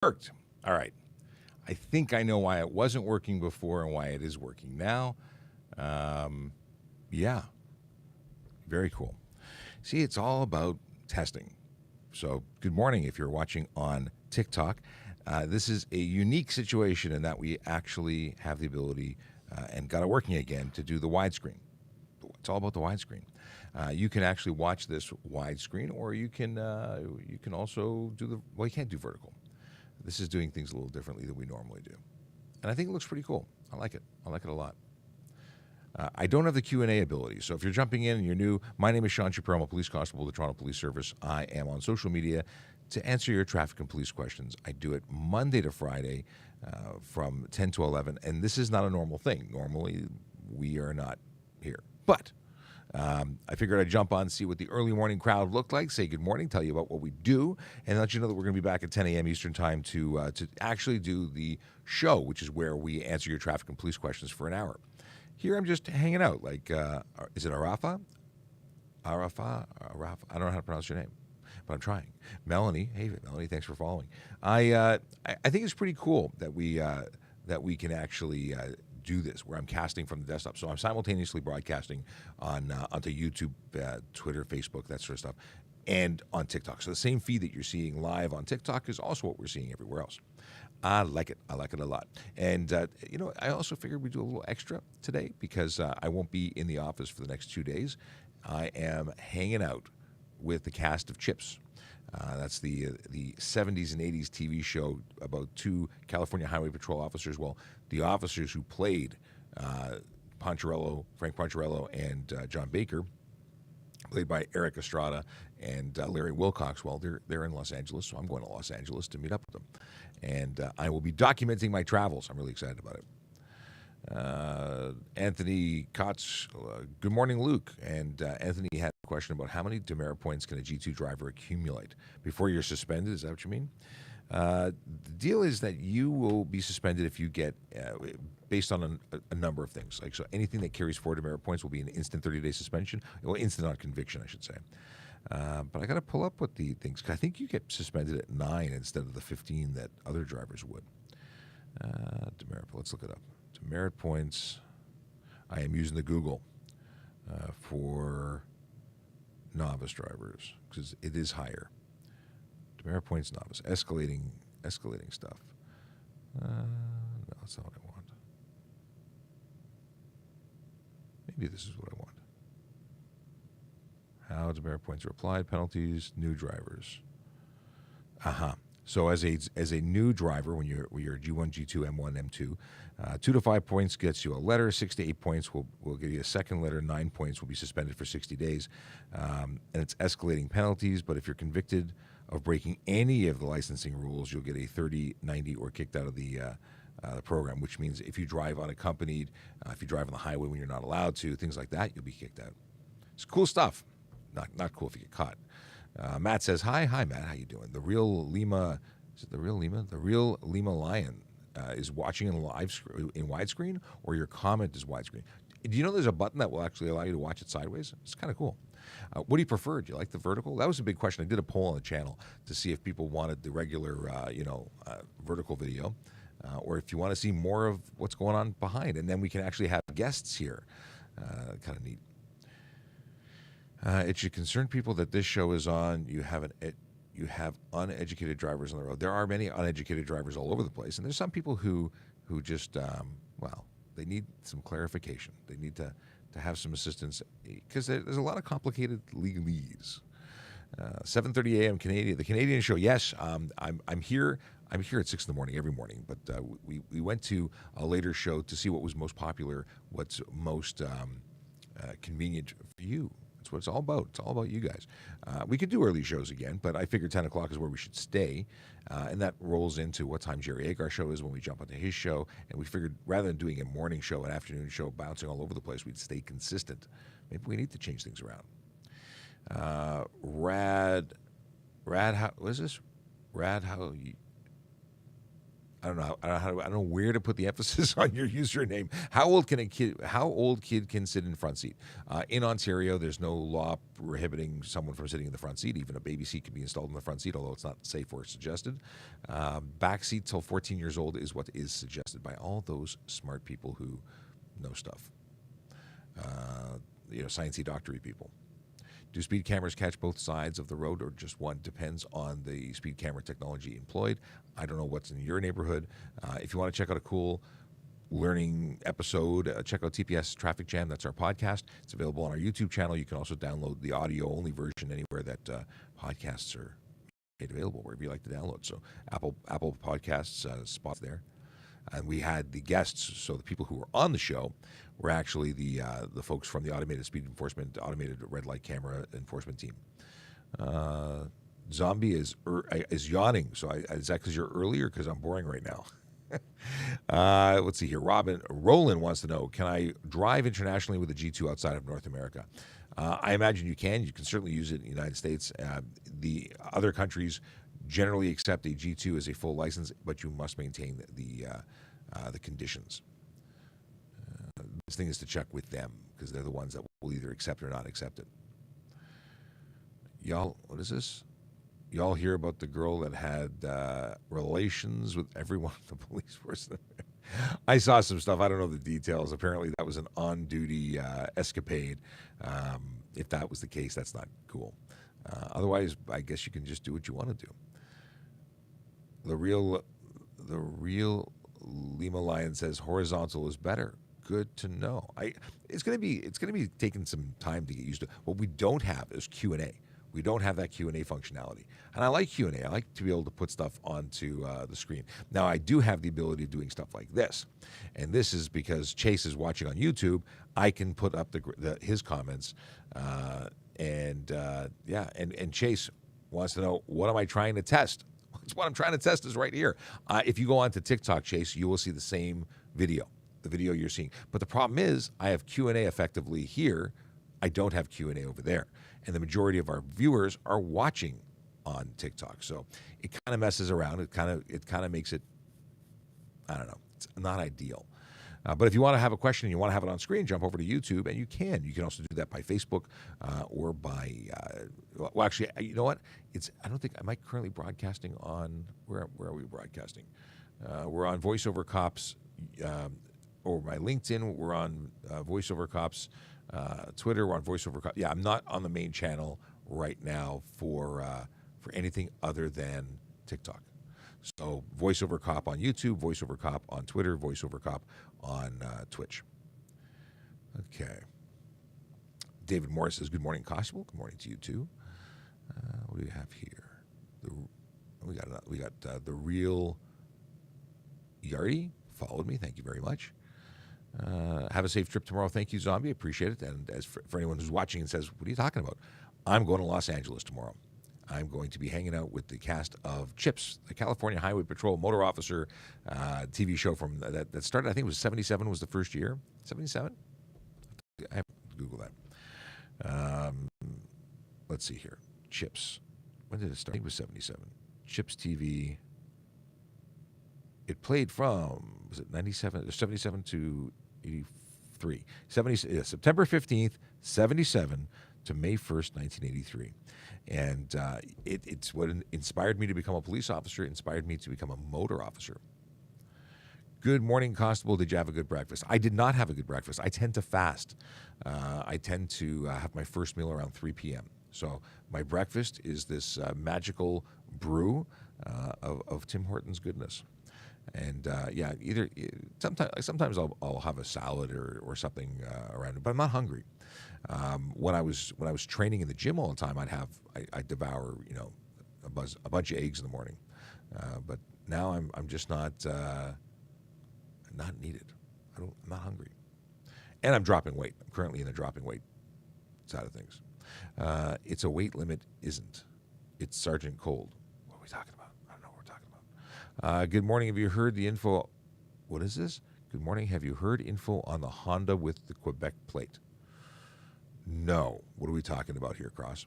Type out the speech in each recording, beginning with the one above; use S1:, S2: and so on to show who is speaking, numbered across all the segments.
S1: Worked. All right. I think I know why it wasn't working before and why it is working now. Yeah, very cool. See, it's all about testing. So, good morning if you're watching on TikTok. This is a unique situation in that we actually have the ability and got it working again to do the widescreen. It's all about the widescreen. You can actually watch this widescreen, or you can also do the well. You can't do vertical. This is doing things a little differently than we normally do, and I think it looks pretty cool. I like it. I like it a lot. I don't have the Q&A ability, so if you're jumping in and you're new, my name is Sean Shapiro. I'm a police constable of the Toronto Police Service. I am on social media to answer your traffic and police questions. I do it Monday to Friday from 10 to 11, and this is not a normal thing. Normally, we are not here. But I figured I'd jump on, see what the early morning crowd looked like, say good morning, tell you about what we do, and let you know that we're going to be back at 10 a.m. Eastern Time to actually do the show, which is where we answer your traffic and police questions for an hour. Here I'm just hanging out. Like, is it Arafa? Arafa? I don't know how to pronounce your name, but I'm trying. Melanie, hey Melanie, thanks for following. I think it's pretty cool that we can actually do this, where I'm casting from the desktop. So I'm simultaneously broadcasting on onto YouTube, Twitter, Facebook, that sort of stuff, and on TikTok. So the same feed that you're seeing live on TikTok is also what we're seeing everywhere else. I like it. I like it a lot. And, I also figured we'd do a little extra today because I won't be in the office for the next 2 days. I am hanging out with the cast of Chips. That's the 70s and 80s TV show about two California Highway Patrol officers. Well, the officers who played Frank Poncherello, and John Baker, played by Eric Estrada and Larry Wilcox. Well, they're in Los Angeles, so I'm going to Los Angeles to meet up with them. And I will be documenting my travels. I'm really excited about it. Anthony Kotz, good morning, Luke. And Anthony had a question about how many demerit points can a G2 driver accumulate before you're suspended. Is that what you mean? The deal is that you will be suspended if you get, based on a number of things. Like, so anything that carries 4 demerit points will be an instant 30-day suspension, or instant on conviction, I should say. But I got to pull up what the things, 'cause I think you get suspended at 9 instead of the 15 that other drivers would. Demerit, let's look it up. Demerit points. I am using the Google for novice drivers because it is higher. Demerit points novice. Escalating stuff. No, that's not what I want. Maybe this is what I want. How demerit points are applied, penalties, new drivers. So as a new driver, when you're G1, G2, M1, M2, 2 to 5 points gets you a letter. 6 to 8 points will give you a second letter. 9 points will be suspended for 60 days, and it's escalating penalties. But if you're convicted of breaking any of the licensing rules, you'll get a 30, 90, or kicked out of the program. Which means if you drive unaccompanied, if you drive on the highway when you're not allowed to, things like that, you'll be kicked out. It's cool stuff. Not cool if you get caught. Matt says, hi Matt, how you doing? The real Lima, is it the real Lima? The real Lima Lion is watching in widescreen, or your comment is widescreen. Do you know there's a button that will actually allow you to watch it sideways? It's kind of cool. What do you prefer? Do you like the vertical? That was a big question. I did a poll on the channel to see if people wanted the regular, vertical video, or if you want to see more of what's going on behind. And then we can actually have guests here. Kind of neat. It should concern people that this show is on. You have uneducated drivers on the road. There are many uneducated drivers all over the place, and there's some people who just they need some clarification. They need to have some assistance because there's a lot of complicated legalese. 7:30 a.m. Canadian, the Canadian show. Yes, I'm here. I'm here at 6 in the morning every morning. But we went to a later show to see what was most popular, what's most convenient for you. That's what it's all about. It's all about you guys. We could do early shows again, but I figured 10 o'clock is where we should stay. And that rolls into what time Jerry Agar's show is when we jump onto his show. And we figured rather than doing a morning show, an afternoon show, bouncing all over the place, we'd stay consistent. Maybe we need to change things around. Rad, how, what is this? Rad, how, I don't know. I don't know where to put the emphasis on your username. How old kid can sit in the front seat? In Ontario, there's no law prohibiting someone from sitting in the front seat. Even a baby seat can be installed in the front seat, although it's not safe or suggested. Back seat till 14 years old is what is suggested by all those smart people who know stuff. Sciencey doctory people. Do speed cameras catch both sides of the road or just one? Depends on the speed camera technology employed. I don't know what's in your neighborhood. If you want to check out a cool learning episode, check out TPS Traffic Jam. That's our podcast. It's available on our YouTube channel. You can also download the audio-only version anywhere that podcasts are made available, wherever you like to download. So Apple Podcasts, spots there. And we had the guests, so the people who were on the show were actually the folks from the automated red light camera enforcement team. Zombie is yawning. So is that because you're early or because I'm boring right now? Let's see here. Roland wants to know, can I drive internationally with a G2 outside of North America? I imagine you can. You can certainly use it in the United States. The other countries generally accept a G2 as a full license, but you must maintain the conditions. This thing is to check with them because they're the ones that will either accept or not accept it. Y'all, what is this? Y'all hear about the girl that had relations with everyone in the police force? I saw some stuff. I don't know the details. Apparently, that was an on-duty escapade. If that was the case, that's not cool. Otherwise, I guess you can just do what you want to do. The real Lima Lion says horizontal is better. Good to know. It's gonna be taking some time to get used to. What we don't have is Q&A. We don't have that Q&A functionality, and I like Q&A. I like to be able to put stuff onto the screen. Now I do have the ability of doing stuff like this, and this is because Chase is watching on YouTube. I can put up his comments, and Chase wants to know, what am I trying to test? What I'm trying to test is right here. If you go on to TikTok, Chase, you will see the same video, the video you're seeing. But the problem is I have Q&A effectively here. I don't have Q&A over there. And the majority of our viewers are watching on TikTok. So it kind of messes around. It kind of makes it, I don't know, it's not ideal. But if you want to have a question and you want to have it on screen, jump over to YouTube, and you can. You can also do that by Facebook or by, well, actually, you know what? Am I currently broadcasting on, where are we broadcasting? We're on VoiceOver Cops, or my LinkedIn, we're on VoiceOver Cops, Twitter, we're on VoiceOver Cops. Yeah, I'm not on the main channel right now for anything other than TikTok. So VoiceOver Cop on YouTube, VoiceOver Cop on Twitter, VoiceOver Cop on Twitch. Okay. David Morris says, good morning, Constable. Good morning to you, too. What do we have here? We got the real Yardy followed me. Thank you very much. Have a safe trip tomorrow. Thank you, Zombie. Appreciate it. And as for anyone who's watching and says, what are you talking about? I'm going to Los Angeles tomorrow. I'm going to be hanging out with the cast of CHIPS, the California Highway Patrol Motor Officer TV show from that started, I think it was 77 was the first year. 77? I have to Google that. Let's see here. CHIPS. When did it start? I think it was 77. CHIPS TV. It played from, was it 77 to 83? September 15th, 77 to May 1st, 1983. And it's what inspired me to become a police officer, inspired me to become a motor officer. Good morning, Constable. Did you have a good breakfast? I did not have a good breakfast. I tend to fast. I tend to have my first meal around 3 p.m. So my breakfast is this magical brew of Tim Hortons goodness. And sometimes I'll have a salad or something around it, but I'm not hungry. When I was training in the gym all the time, I'd devour a bunch of eggs in the morning. But now I'm just not needed. I'm not hungry, and I'm dropping weight. I'm currently in the dropping weight side of things. It's a weight limit, isn't? It's Sergeant Cold. What are we talking about? I don't know what we're talking about. Good morning. Have you heard the info? What is this? Good morning. Have you heard info on the Honda with the Quebec plate? No. What are we talking about here, Cross?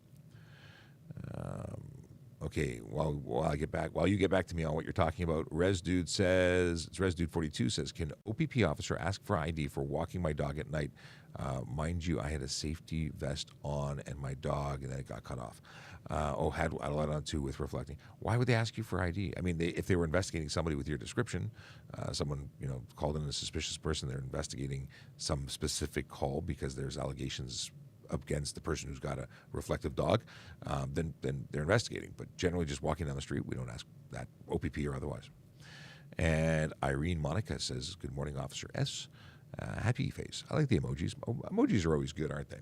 S1: Okay, while you get back to me on what you're talking about, ResDude says, it's ResDude42 says, can OPP officer ask for ID for walking my dog at night? Mind you, I had a safety vest on and my dog, and then it got cut off. Had a lot on too with reflecting. Why would they ask you for ID? I mean, if they were investigating somebody with your description, someone called in a suspicious person, they're investigating some specific call because there's allegations against the person who's got a reflective dog, then they're investigating. But generally, just walking down the street, we don't ask that, OPP or otherwise. And Irene Monica says, "Good morning, Officer S. Happy face." I like the emojis. Emojis are always good, aren't they?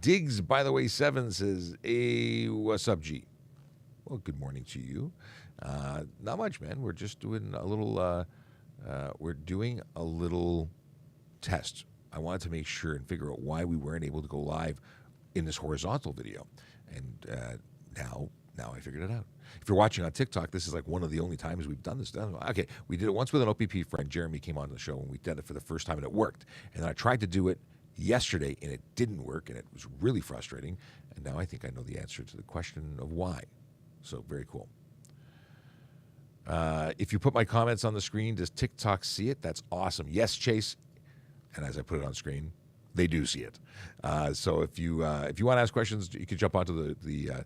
S1: Diggs, by the way, 7 says, "Hey, what's up, G?" Well, good morning to you. Not much, man. We're just doing a little. We're doing a little test. I wanted to make sure and figure out why we weren't able to go live in this horizontal video, and now I figured it out. If you're watching on TikTok, this is like one of the only times we've done this. Okay, we did it once with an OPP friend. Jeremy came on the show, and we did it for the first time, and it worked. And then I tried to do it yesterday, and it didn't work, and it was really frustrating. And now I think I know the answer to the question of why. So very cool. If you put my comments on the screen, does TikTok see it? That's awesome. Yes, Chase. And as I put it on screen, they do see it. So if you want to ask questions, you can jump onto the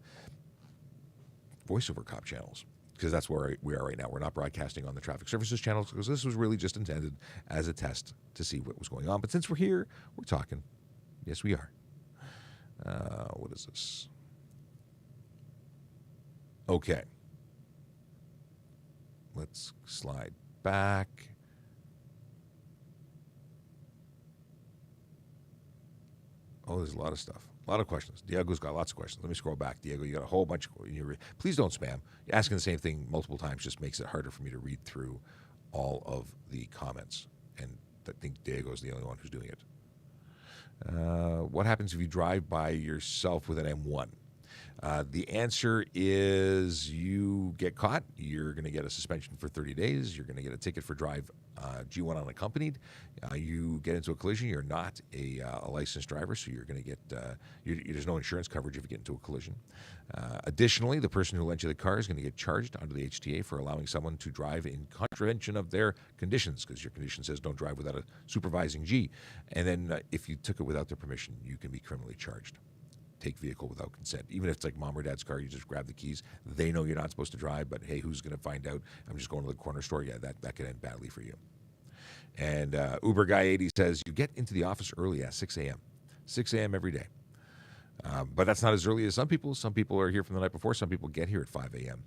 S1: voiceover cop channels, because that's where we are right now. We're not broadcasting on the traffic services channels because this was really just intended as a test to see what was going on. But since we're here, we're talking. Yes, we are. What is this? Okay. Let's slide back. Oh, there's a lot of stuff. A lot of questions. Diego's got lots of questions. Let me scroll back. Diego, you got a whole bunch. Please don't spam. Asking the same thing multiple times just makes it harder for me to read through all of the comments. And I think Diego's the only one who's doing it. What happens if you drive by yourself with an M1? The answer is you get caught. You're going to get a suspension for 30 days. You're going to get a ticket for drive G1 unaccompanied. You get into a collision. You're not a licensed driver, so you're going to get there's no insurance coverage if you get into a collision. Additionally, the person who lent you the car is going to get charged under the HTA for allowing someone to drive in contravention of their conditions, because your condition says don't drive without a supervising G. And then if you took it without their permission, you can be criminally charged. Take vehicle without consent. Even if it's like mom or dad's car, you just grab the keys. They know you're not supposed to drive, but hey, who's going to find out? I'm just going to the corner store. Yeah, that could end badly for you. And Uber Guy 80 says, you get into the office early at 6 a.m. 6 a.m. every day. But that's not as early as some people. Some people are here from the night before. Some people get here at 5 a.m.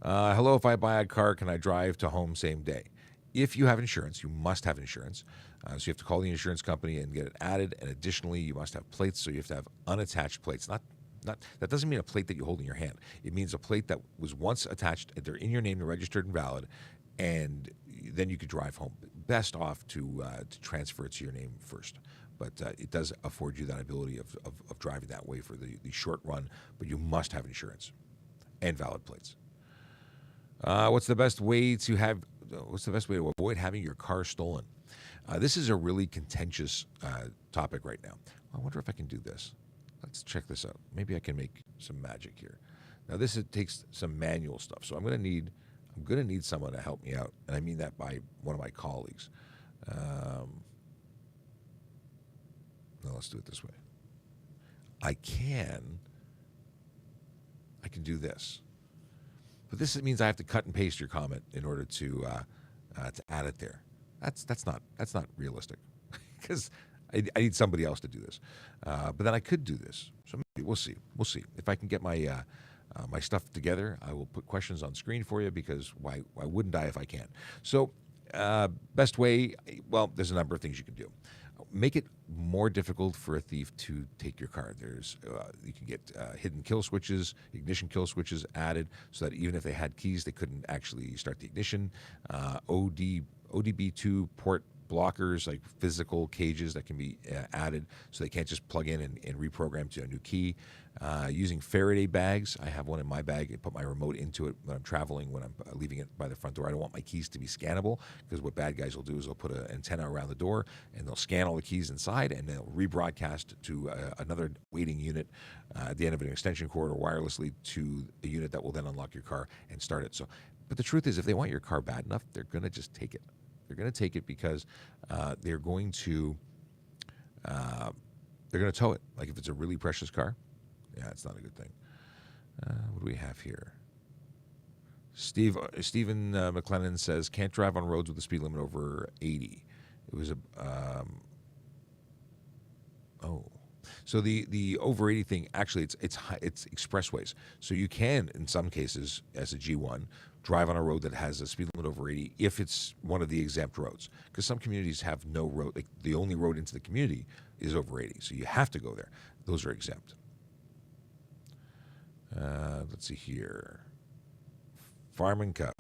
S1: Hello, if I buy a car, can I drive to home same day? If you have insurance, you must have insurance. So you have to call the insurance company and get it added. And additionally, you must have plates. So you have to have unattached plates. That doesn't mean a plate that you hold in your hand. It means a plate that was once attached. They're in your name, they're registered and valid, and then you could drive home. Best off to transfer it to your name first. But it does afford you that ability of driving that way for the short run. But you must have insurance and valid plates. What's the best way to avoid having your car stolen? This is a really contentious topic right now. I wonder if I can do this. Let's check this out. Maybe I can make some magic here. Now it takes some manual stuff, so I'm going to need someone to help me out, and I mean that by one of my colleagues. No, let's do it this way. I can do this, but this means I have to cut and paste your comment in order to add it there. That's not realistic, because I need somebody else to do this. But then I could do this. So maybe we'll see. We'll see if I can get my my stuff together. I will put questions on screen for you, because why wouldn't I if I can? So best way. Well, there's a number of things you can do. Make it more difficult for a thief to take your car. You can get hidden kill switches, ignition kill switches added, so that even if they had keys, they couldn't actually start the ignition. ODB2 port blockers, like physical cages that can be added, so they can't just plug in and reprogram to a new key. Using Faraday bags. I have one in my bag. I put my remote into it when I'm traveling, when I'm leaving it by the front door. I don't want my keys to be scannable, because what bad guys will do is they'll put an antenna around the door and they'll scan all the keys inside, and they'll rebroadcast to another waiting unit at the end of an extension cord or wirelessly to a unit that will then unlock your car and start it. So, but the truth is, if they want your car bad enough, they're going to just take it. They're going to take it because they're going to tow it. Like if it's a really precious car, yeah, it's not a good thing. What do we have here? Stephen McLennan says, can't drive on roads with a speed limit over 80. It was a so the over 80 thing, actually it's expressways. So you can, in some cases, as a G1, drive on a road that has a speed limit over 80 if it's one of the exempt roads. Because some communities have no road. Like the only road into the community is over 80. So you have to go there. Those are exempt. Let's see here. Farmanka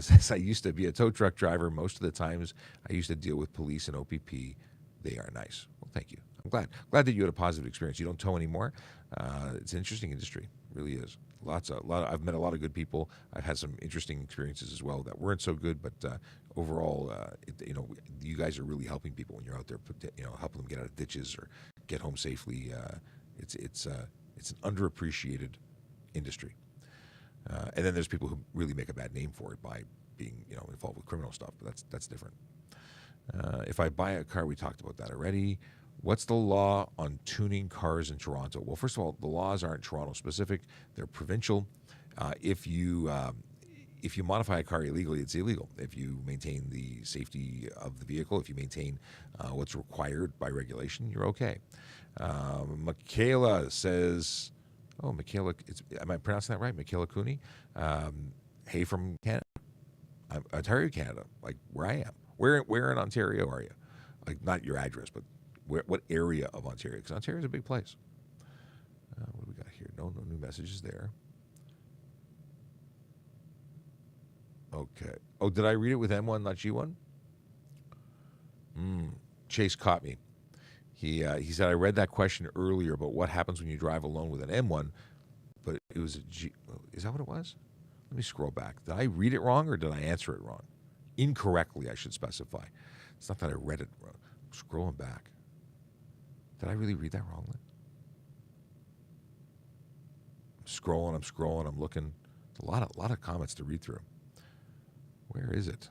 S1: says, I used to be a tow truck driver. Most of the times I used to deal with police and OPP. They are nice. Well, thank you. I'm glad that you had a positive experience. You don't tow anymore. It's an interesting industry. It really is. I've met a lot of good people. I've had some interesting experiences as well that weren't so good, but overall, you guys are really helping people when you're out there, helping them get out of ditches or get home safely. It's an underappreciated industry. And then there's people who really make a bad name for it by being involved with criminal stuff, but that's different. If I buy a car, we talked about that already. What's the law on tuning cars in Toronto? Well, first of all, the laws aren't Toronto specific; they're provincial. If you modify a car illegally, it's illegal. If you maintain the safety of the vehicle, if you maintain what's required by regulation, you're okay. Michaela says, Michaela, am I pronouncing that right? Michaela Cooney? Hey, from Canada. Ontario, Canada, like where I am. Where in Ontario are you? Like, not your address, but what area of Ontario? Because Ontario is a big place. What do we got here? No new messages there. Okay. Oh, did I read it with M1, not G1? Chase caught me. He said, I read that question earlier about what happens when you drive alone with an M1, but it was a G. Is that what it was? Let me scroll back. Did I read it wrong or did I answer it wrong? Incorrectly, I should specify. It's not that I read it wrong. I'm scrolling back. Did I really read that wrongly? I'm scrolling, I'm looking. A lot of comments to read through. Where is it?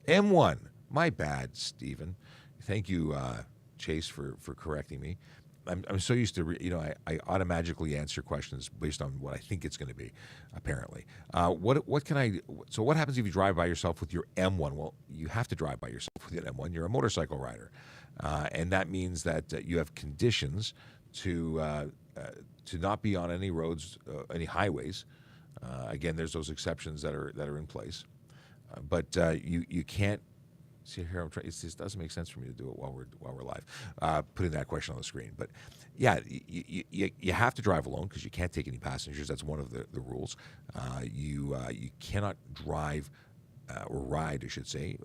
S1: M1. My bad, Stephen. Thank you, Chase, for correcting me. I'm so used to, I automatically answer questions based on what I think it's going to be, apparently. So what happens if you drive by yourself with your M1? Well, you have to drive by yourself with your M1. You're a motorcycle rider. And that means that you have conditions to not be on any roads, any highways. Again, there's those exceptions that are in place. But you can't. See here, it just doesn't make sense for me to do it while we're live, putting that question on the screen. But yeah, you have to drive alone because you can't take any passengers. That's one of the rules. You cannot drive or ride, I should say,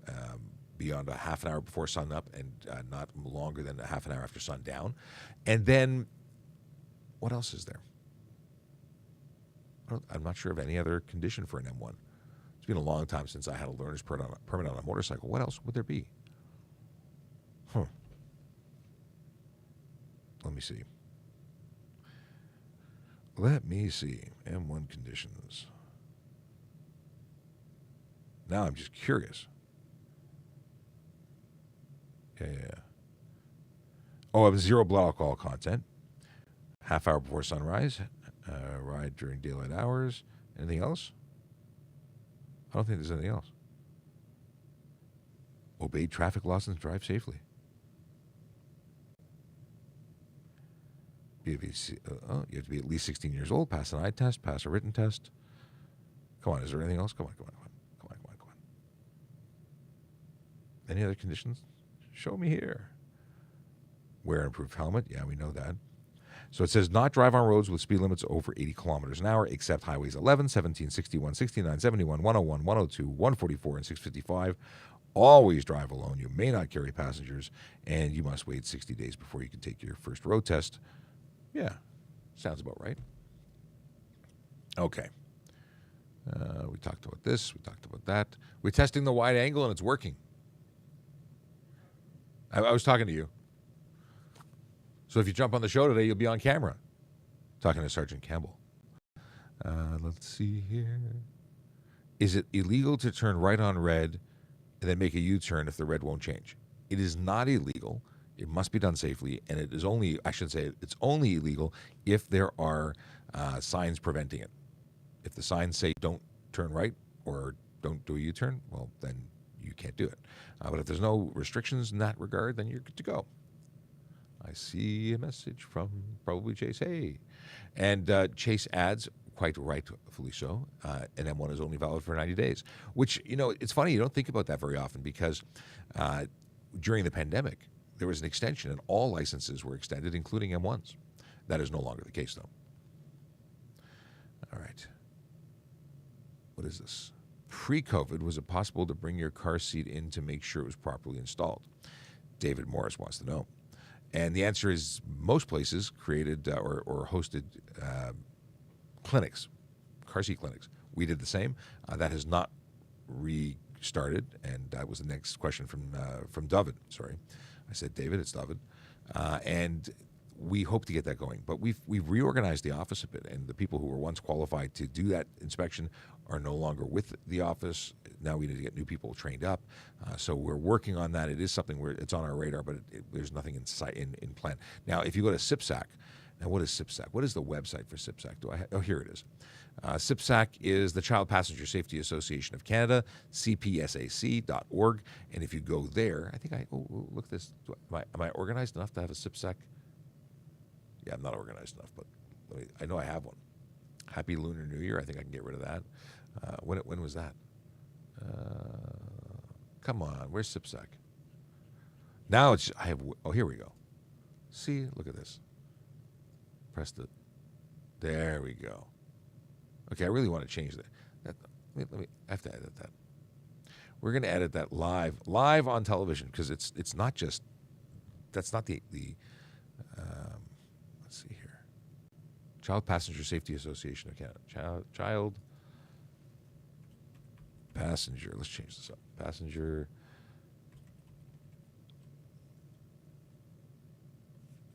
S1: beyond a half an hour before sun up and not longer than a half an hour after sundown. And then, what else is there? I'm not sure of any other condition for an M1. It's been a long time since I had a learner's permit on a motorcycle. What else would there be? Let me see. M1 conditions. Now I'm just curious. Yeah. Oh, it was zero blood alcohol content. Half hour before sunrise. Ride during daylight hours. Anything else? I don't think there's anything else. Obey traffic laws and drive safely. You have to be at least 16 years old, pass an eye test, pass a written test. Come on, is there anything else? Come on. Any other conditions? Show me here. Wear an approved helmet. Yeah, we know that. So it says not drive on roads with speed limits over 80 kilometers an hour, except highways 11, 17, 61, 69, 71, 101, 102, 144, and 655. Always drive alone. You may not carry passengers, and you must wait 60 days before you can take your first road test. Yeah, sounds about right. Okay. We talked about this. We talked about that. We're testing the wide angle, and it's working. I was talking to you. So if you jump on the show today, you'll be on camera. Talking to Sergeant Campbell. Let's see here. Is it illegal to turn right on red and then make a U-turn if the red won't change? It is not illegal. It must be done safely, and it is only, I should say, it's only illegal if there are signs preventing it. If the signs say don't turn right or don't do a U-turn, well, then you can't do it. But if there's no restrictions in that regard, then you're good to go. I see a message from probably Chase. Hey. And Chase adds, quite rightfully so, an M1 is only valid for 90 days, which, it's funny. You don't think about that very often because during the pandemic, there was an extension and all licenses were extended, including M1s. That is no longer the case, though. All right. What is this? Pre-COVID, was it possible to bring your car seat in to make sure it was properly installed? David Morris wants to know. And the answer is most places created or hosted clinics, car seat clinics. We did the same. That has not restarted, and that was the next question from David. Sorry, I said David. It's David, and we hope to get that going. But we've reorganized the office a bit, and the people who were once qualified to do that inspection are no longer with the office. Now we need to get new people trained up. So we're working on that. It is something where it's on our radar, but there's nothing in plan. Now, if you go to CIPSAC, now what is CIPSAC? What is the website for CIPSAC? Oh, here it is. CIPSAC is the Child Passenger Safety Association of Canada, cpsac.org. And if you go there, I think look at this. Am I organized enough to have a CIPSAC? Yeah, I'm not organized enough, but I know I have one. Happy Lunar New Year. I think I can get rid of that. When was that? Come on, where's CIPSAC? Now here we go. See, look at this. Press the, there we go. Okay, I really want to change that. I have to edit that. We're going to edit that live on television because it's not just, that's not the let's see here. Child Passenger Safety Association of Canada. Child Passenger. Let's change this up. Passenger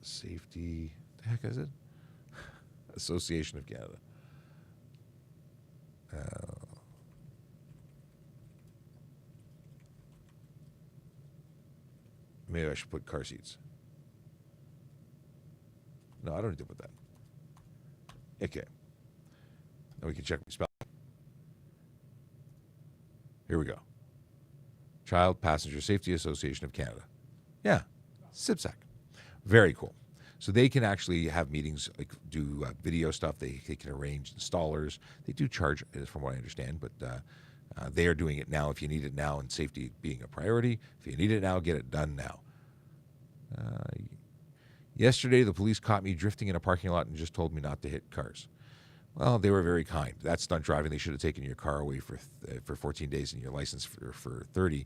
S1: Safety. The heck is it? Association of Canada. Maybe I should put car seats. No, I don't need to put that. Okay. Now we can check my spelling. Here we go. Child Passenger Safety Association of Canada. Yeah, CIPSAC. Very cool. So they can actually have meetings, like do video stuff. They can arrange installers. They do charge, from what I understand, but they are doing it now if you need it now, and safety being a priority. If you need it now, get it done now. Yesterday, the police caught me drifting in a parking lot and just told me not to hit cars. Well, they were very kind. That's stunt driving. They should have taken your car away for 14 days and your license for 30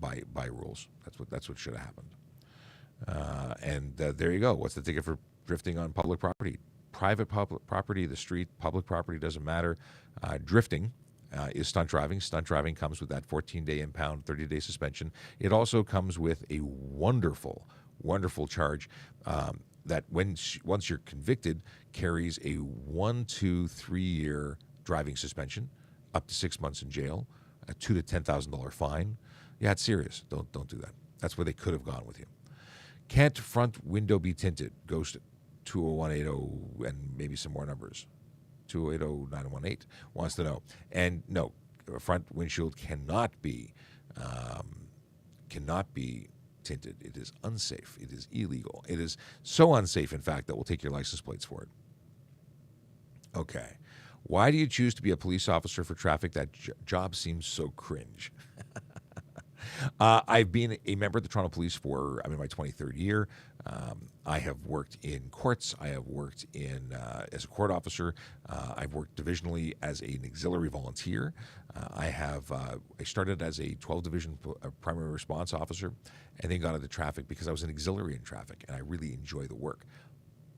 S1: by rules. That's what should have happened. And there you go. What's the ticket for drifting on public property? Private public property, the street, public property, doesn't matter. Drifting is stunt driving. Stunt driving comes with that 14-day impound, 30-day suspension. It also comes with a wonderful charge that once you're convicted, carries a 1 to 3 year driving suspension, up to 6 months in jail, a $2,000 to $10,000 fine. Yeah, it's serious. Don't do that. That's where they could have gone with you. Can't front window be tinted? Ghost 20180 and maybe some more numbers. 280-918 wants to know. And no, a front windshield cannot be tinted. It is unsafe. It is illegal. It is so unsafe, in fact, that we'll take your license plates for it. Okay. Why do you choose to be a police officer for traffic? That job seems so cringe. I've been a member of the Toronto Police for, I'm in my 23rd year. I have worked in courts. I have worked in as a court officer. I've worked divisionally as an auxiliary volunteer. I started as a 12 division primary response officer, and then got into traffic because I was an auxiliary in traffic, and I really enjoy the work.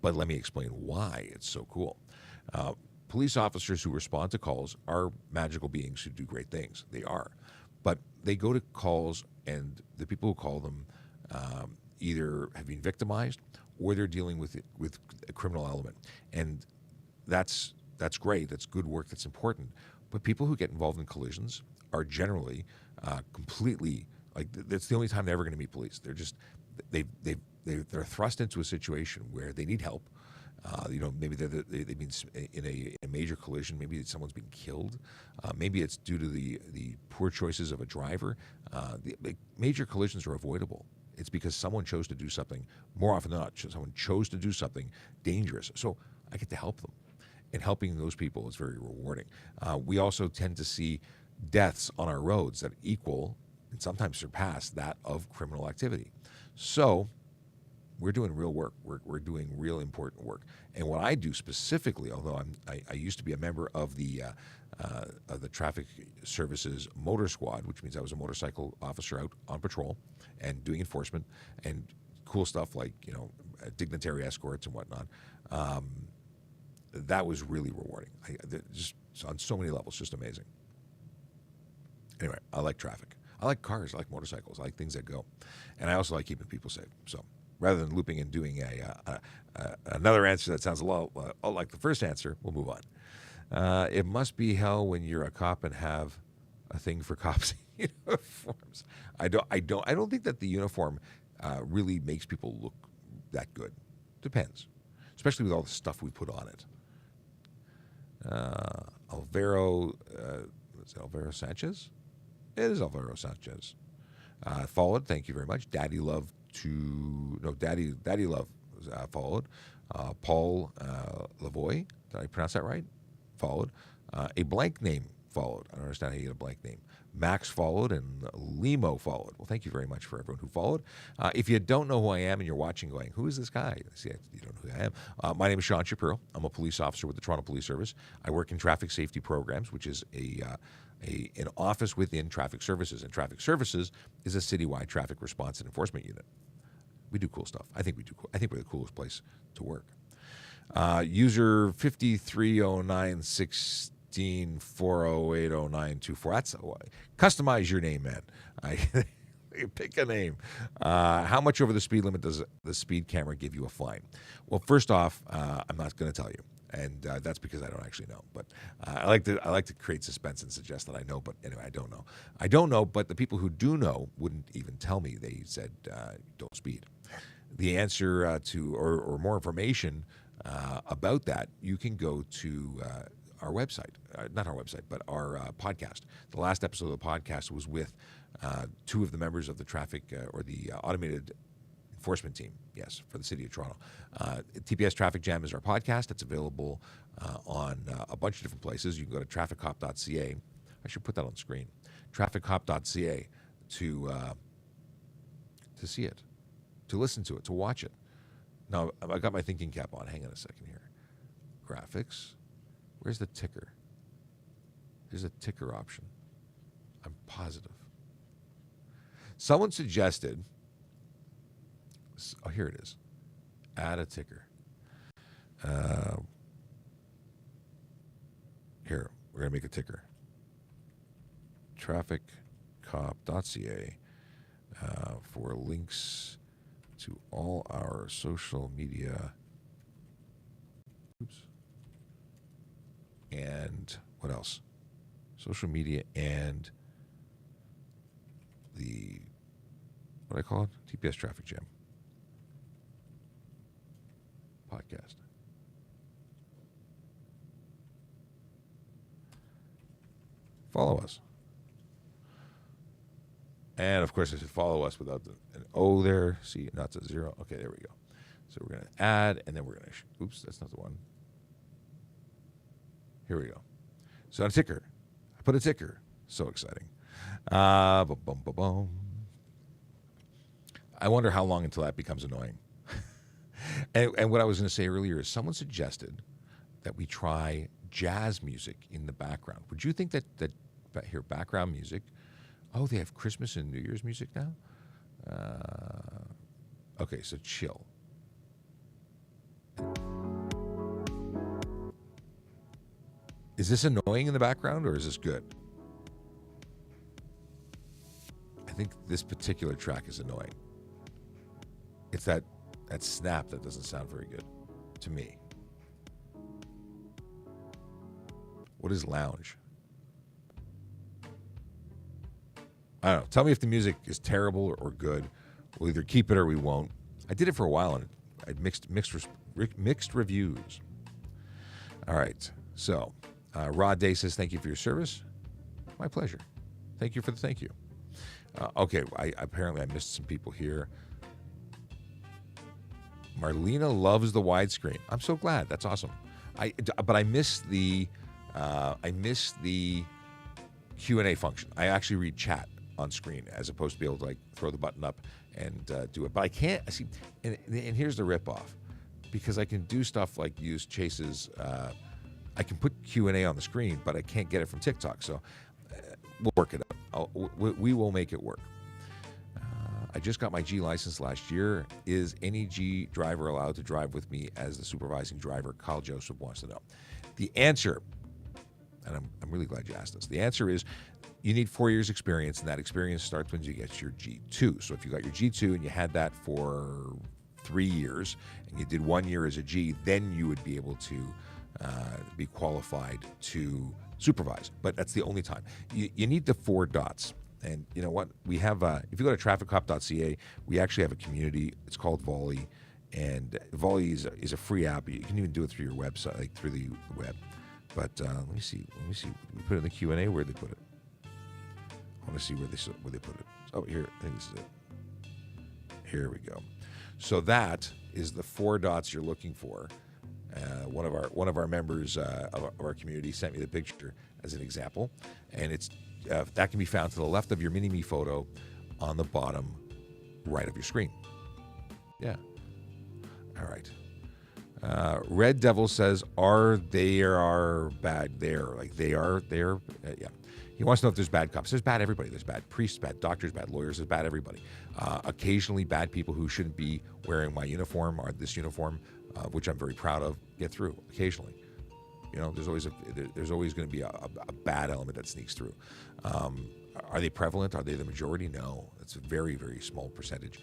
S1: But let me explain why it's so cool. Police officers who respond to calls are magical beings who do great things. They are. But they go to calls, and the people who call them either have been victimized or they're dealing with a criminal element. And that's great. That's good work. That's important. But people who get involved in collisions are generally completely, like, that's the only time they're ever going to meet police. They're just, they're thrust into a situation where they need help. Maybe they've been in a major collision. Maybe someone's been killed. Maybe it's due to the poor choices of a driver. The major collisions are avoidable. It's because someone chose to do something, more often than not, someone chose to do something dangerous. So I get to help them. And helping those people is very rewarding. We also tend to see deaths on our roads that equal and sometimes surpass that of criminal activity. So we're doing real work. We're doing real important work. And what I do specifically, although I used to be a member of the Traffic Services Motor Squad, which means I was a motorcycle officer out on patrol and doing enforcement and cool stuff like dignitary escorts and whatnot. That was really rewarding. Just on so many levels, just amazing. Anyway, I like traffic. I like cars. I like motorcycles. I like things that go, and I also like keeping people safe. So, rather than looping and doing another answer that sounds a lot like the first answer, we'll move on. It must be hell when you're a cop and have a thing for cops in uniforms. I don't think that the uniform really makes people look that good. Depends, especially with all the stuff we put on it. Alvaro Sanchez? It is Alvaro Sanchez. Followed, thank you very much. Daddy Love followed. Paul Lavoy, did I pronounce that right? Followed. A blank name followed. I don't understand how you get a blank name. Max followed, and Limo followed. Well, thank you very much for everyone who followed. If you don't know who I am and you're watching going, who is this guy? See, you don't know who I am. My name is Sean Shapiro. I'm a police officer with the Toronto Police Service. I work in traffic safety programs, which is an office within traffic services. And traffic services is a citywide traffic response and enforcement unit. We do cool stuff. I think we do. I think we're the coolest place to work. User 530916. 4080924. That's customize your name, man. Pick a name. How much over the speed limit does the speed camera give you a fine? Well, first off, I'm not going to tell you, and that's because I don't actually know. But I like to create suspense and suggest that I know. But anyway, I don't know. I don't know. But the people who do know wouldn't even tell me. They said don't speed. The answer or more information about that, you can go to our website, not our website, but our podcast. The last episode of the podcast was with two of the members of the traffic or the automated enforcement team, yes, for the City of Toronto. TPS Traffic Jam is our podcast. It's available on a bunch of different places. You can go to trafficcop.ca. I should put that on screen. Trafficcop.ca to see it, to listen to it, to watch it. Now, I got my thinking cap on. Hang on a second here. Graphics. Where's the ticker? There's a ticker option. I'm positive. Someone suggested, here it is. Add a ticker. Here, we're going to make a ticker. Trafficcop.ca for links to all our social media. Oops. And what else? Social media and what do I call it? TPS Traffic Jam podcast. Follow us. And of course, I should follow us without an O there. See, not a zero. Okay, there we go. So we're going to add, and then we're going to, oops, that's not the one. Here we go. So a ticker. I put a ticker. So exciting. Ba-bum. I wonder how long until that becomes annoying. And what I was going to say earlier is someone suggested that we try jazz music in the background. Would you think that here background music? Oh, they have Christmas and New Year's music now. Okay, so chill. Is this annoying in the background or is this good? I think this particular track is annoying. It's that snap that doesn't sound very good to me. What is lounge? I don't know. Tell me if the music is terrible or good. We'll either keep it or we won't. I did it for a while and I had mixed reviews. All right. So, Rod Day says, thank you for your service. My pleasure. Thank you for the thank you. Okay. Apparently I missed some people here. Marlena loves the widescreen. I'm so glad. That's awesome. But I missed the Q&A function. I actually read chat on screen as opposed to be able to like throw the button up and do it. But I can't see. And here's the ripoff, because I can do stuff like use Chase's. I can put Q&A on the screen, but I can't get it from TikTok. So we'll work it out. We will make it work. I just got my G license last year. Is any G driver allowed to drive with me as the supervising driver? Kyle Joseph wants to know. The answer, and I'm really glad you asked this. The answer is you need 4 years experience, and that experience starts when you get your G2. So if you got your G2 and you had that for 3 years and you did 1 year as a G, then you would be able to be qualified to supervise. But that's the only time. You need the 4 dots. And you know what? We have, if you go to trafficcop.ca, we actually have a community. It's called Volley. And Volley is a free app. You can even do it through your website, like through the web. But let me see. We put it in the Q&A. Where'd they put it? I want to see where they put it. Oh, here. I think this is it. Here we go. So that is the 4 dots you're looking for. One of our members of our community sent me the picture as an example, and it's that can be found to the left of your mini-me photo, on the bottom right of your screen. Yeah. All right. Red Devil says, "Are bad there? Like they are there? Yeah." He wants to know if there's bad cops. There's bad everybody. There's bad priests, bad doctors, bad lawyers. There's bad everybody. Occasionally, bad people who shouldn't be wearing my uniform or this uniform, which I'm very proud of, get through occasionally. You know, there's always going to be a bad element that sneaks through. Are they prevalent? Are they the majority? No, it's a very, very small percentage.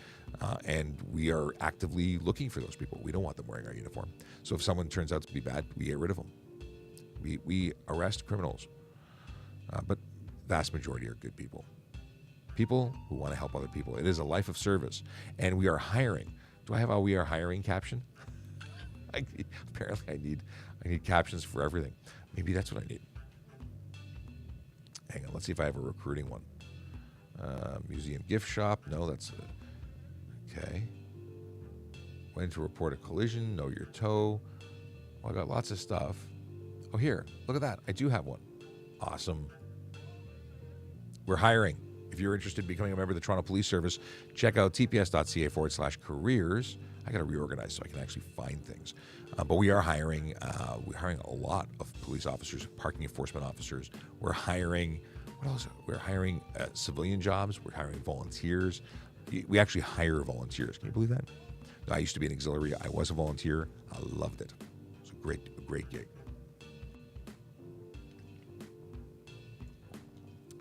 S1: And we are actively looking for those people. We don't want them wearing our uniform. So if someone turns out to be bad, we get rid of them. We arrest criminals. But vast majority are good people. People who want to help other people. It is a life of service. And we are hiring. Do I have a "we are hiring" caption? Apparently I need captions for everything. Maybe that's what I need. Hang on, let's see if I have a recruiting one. Museum gift shop. No, that's okay. When to report a collision. Know your toe. Well, I got lots of stuff. Oh, here. Look at that. I do have one. Awesome. We're hiring. If you're interested in becoming a member of the Toronto Police Service, check out tps.ca/careers. I got to reorganize so I can actually find things. But we are hiring. We're hiring a lot of police officers, parking enforcement officers. We're hiring, what else? We're hiring civilian jobs. We're hiring volunteers. We actually hire volunteers. Can you believe that? I used to be an auxiliary. I was a volunteer. I loved it. It was a great gig.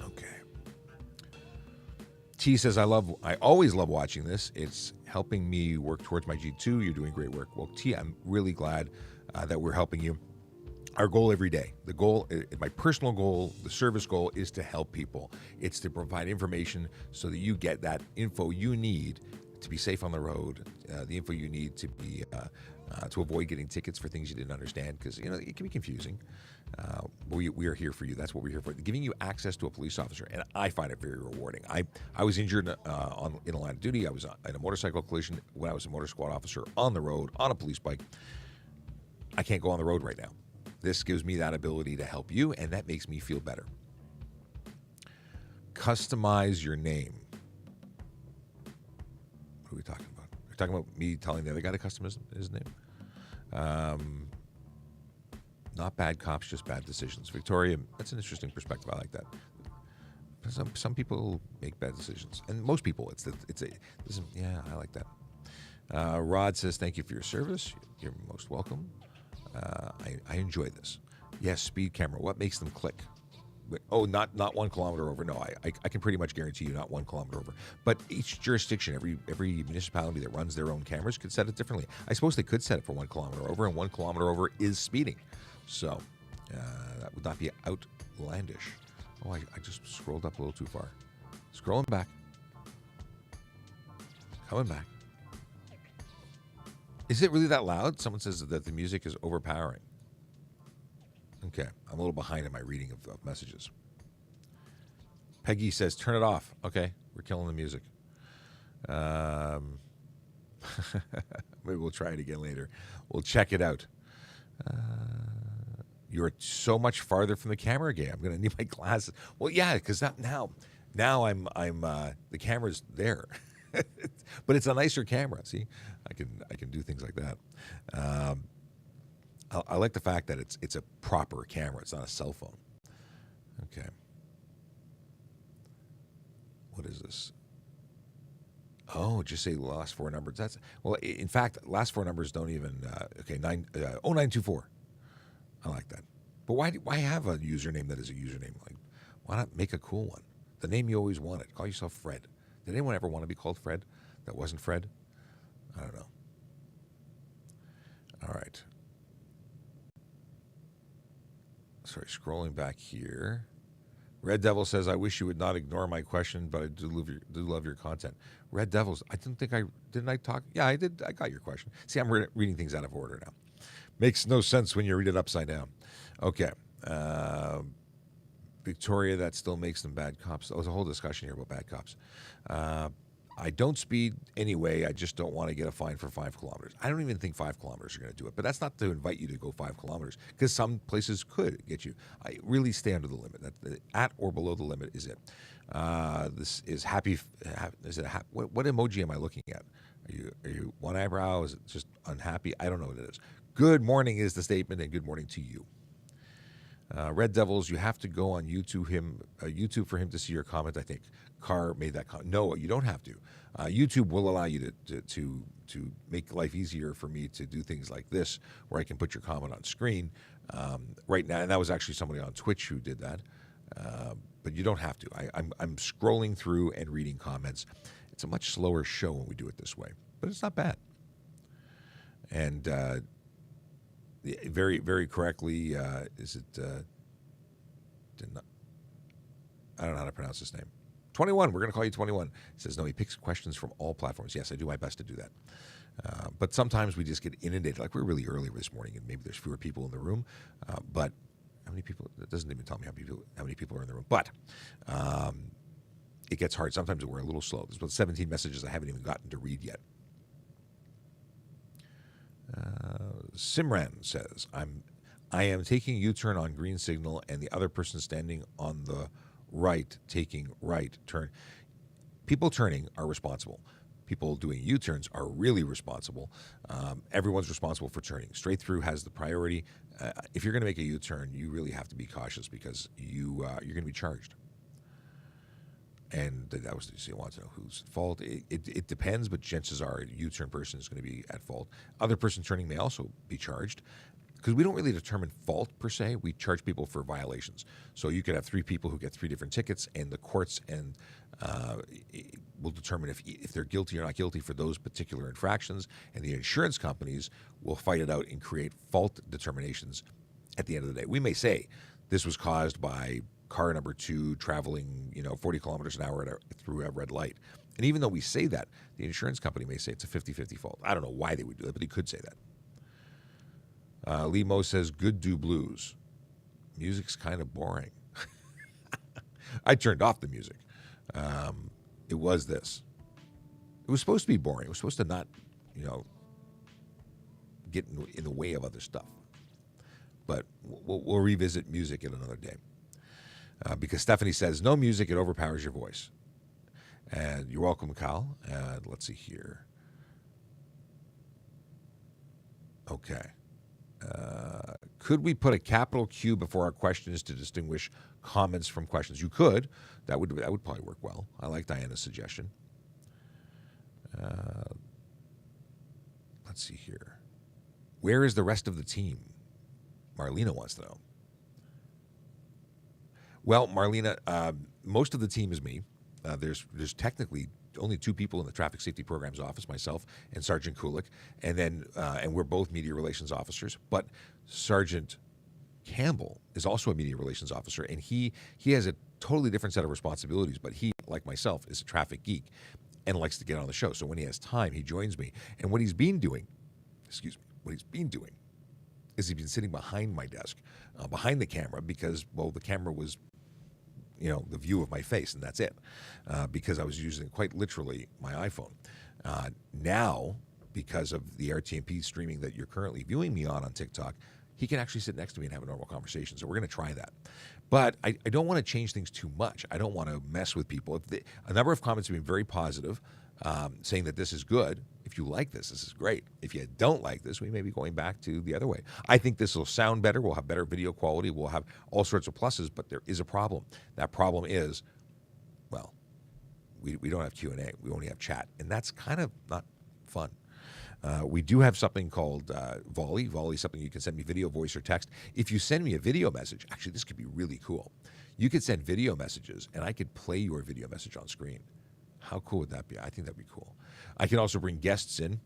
S1: Okay. T says, I always love watching this. It's helping me work towards my G2. You're doing great work. Well, T, I'm really glad that we're helping you. Our goal every day, the goal, my personal goal, the service goal is to help people. It's to provide information so that you get that info you need to be safe on the road, the info you need to be to avoid getting tickets for things you didn't understand, because it can be confusing. We are here for you. That's what we're here for. Giving you access to a police officer, and I find it very rewarding. I was injured in a line of duty. I was in a motorcycle collision when I was a motor squad officer on the road on a police bike. I can't go on the road right now. This gives me that ability to help you, and that makes me feel better. Customize your name. What are we talking about? We're talking about me telling the other guy to customize his name. Not bad cops, just bad decisions. Victoria, that's an interesting perspective. I like that. Some people make bad decisions, and most people, yeah, I like that. Rod says, thank you for your service. You're most welcome. I enjoy this. Yes, speed camera. What makes them click? Oh, not 1 kilometer over. No, I can pretty much guarantee you not 1 kilometer over. But each jurisdiction, every municipality that runs their own cameras could set it differently. I suppose they could set it for 1 kilometer over, and 1 kilometer over is speeding. So that would not be outlandish. Oh, I just scrolled up a little too far. Scrolling back. Coming back. Is it really that loud? Someone says that the music is overpowering. Okay, I'm a little behind in my reading of messages. Peggy says, turn it off. Okay, we're killing the music. Maybe we'll try it again later. We'll check it out. You're so much farther from the camera game. I'm going to need my glasses. Well, yeah, because now I'm the camera's there. But it's a nicer camera. See, I can do things like that. I like the fact that it's a proper camera. It's not a cell phone. Okay. What is this? Oh, just say the last 4 numbers. In fact, last 4 numbers don't even. 0924. I like that. But why have a username that is a username? Like, why not make a cool one? The name you always wanted. Call yourself Fred. Did anyone ever want to be called Fred? That wasn't Fred? I don't know. All right. Sorry, scrolling back here. Red Devil says, I wish you would not ignore my question, but I do love your content. Red Devils, didn't I talk? Yeah, I did. I got your question. See, I'm reading things out of order now. Makes no sense when you read it upside down. Okay. Victoria, that still makes them bad cops. There's a whole discussion here about bad cops. I don't speed anyway. I just don't want to get a fine for 5 kilometers. I don't even think 5 kilometers are going to do it. But that's not to invite you to go 5 kilometers, because some places could get you. I really stay under the limit. At or below the limit is it. This is happy. Is it what emoji am I looking at? Are you one eyebrow? Is it just unhappy? I don't know what it is. Good morning is the statement, and good morning to you. Red Devils, you have to go on YouTube for him to see your comment. I think Carr made that comment. No, you don't have to. YouTube will allow you to make life easier for me to do things like this, where I can put your comment on screen right now. And that was actually somebody on Twitch who did that. But you don't have to. I'm scrolling through and reading comments. It's a much slower show when we do it this way, but it's not bad. And very, very correctly, is it? I don't know how to pronounce his name. 21. We're going to call you 21. He says, no, he picks questions from all platforms. Yes, I do my best to do that. But sometimes we just get inundated. Like we're really early this morning, and maybe there's fewer people in the room. But how many people? It doesn't even tell me how many people are in the room. But it gets hard. Sometimes we're a little slow. There's about 17 messages I haven't even gotten to read yet. Simran says, I am taking U-turn on green signal, and the other person standing on the right taking right turn. People turning are responsible. People doing U-turns are really responsible. Everyone's responsible for turning. Straight through has the priority. If you're going to make a U-turn, you really have to be cautious, because you're going to be charged. And that was, so you want to know whose fault. It depends, but chances are a U-turn person is going to be at fault. Other person turning may also be charged, because we don't really determine fault per se. We charge people for violations. So you could have 3 people who get 3 different tickets, and the courts will determine if they're guilty or not guilty for those particular infractions, and the insurance companies will fight it out and create fault determinations at the end of the day. We may say this was caused by car number 2 traveling, 40 kilometers an hour through a red light. And even though we say that, the insurance company may say it's a 50-50 fault. I don't know why they would do that, but he could say that. Lee Mo says, good do blues. Music's kind of boring. I turned off the music. It was this. It was supposed to be boring. It was supposed to not, get in the way of other stuff. But we'll revisit music in another day. because Stephanie says, no music, it overpowers your voice. And you're welcome, Kyle. And let's see here. Okay. Could we put a capital Q before our questions to distinguish comments from questions? You could. That would probably work well. I like Diana's suggestion. Let's see here. Where is the rest of the team? Marlena wants to know. Well, Marlena, most of the team is me. There's technically only 2 people in the Traffic Safety Programs office, myself and Sergeant Kulik, and we're both media relations officers. But Sergeant Campbell is also a media relations officer, and he has a totally different set of responsibilities. But he, like myself, is a traffic geek and likes to get on the show. So when he has time, he joins me. And what he's been doing, is he's been sitting behind my desk, behind the camera, because, well, the camera was, the view of my face, and that's it, because I was using quite literally my iPhone. Now, because of the RTMP streaming that you're currently viewing me on TikTok, he can actually sit next to me and have a normal conversation. So we're going to try that. But I don't want to change things too much. I don't want to mess with people. A number of comments have been very positive, saying that this is good. If you like this is great. If you don't like this, we may be going back to the other way. I think this will sound better. We'll have better video quality. We'll have all sorts of pluses, but there is a problem. That problem is, well, we don't have Q&A. We only have chat, and that's kind of not fun. We do have something called Volley. Volley is something you can send me video, voice, or text. If you send me a video message, actually, this could be really cool. You could send video messages, and I could play your video message on screen. How cool would that be? I think that'd be cool. I can also bring guests in,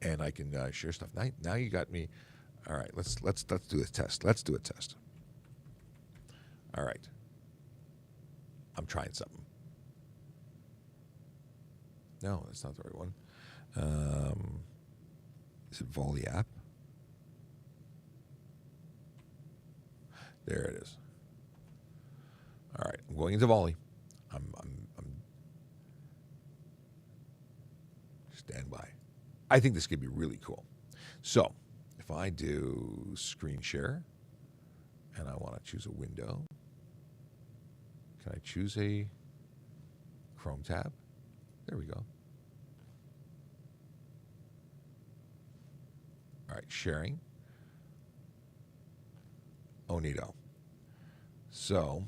S1: and I can share stuff. Now you got me. All right, let's do a test. Let's do a test. All right. I'm trying something. No, that's not the right one. Is it Volley app? There it is. All right, I'm going into Volley. I'm stand by. I think this could be really cool. So, if I do screen share, and I want to choose a window, can I choose a Chrome tab? There we go. All right, sharing. Oh, neato. So,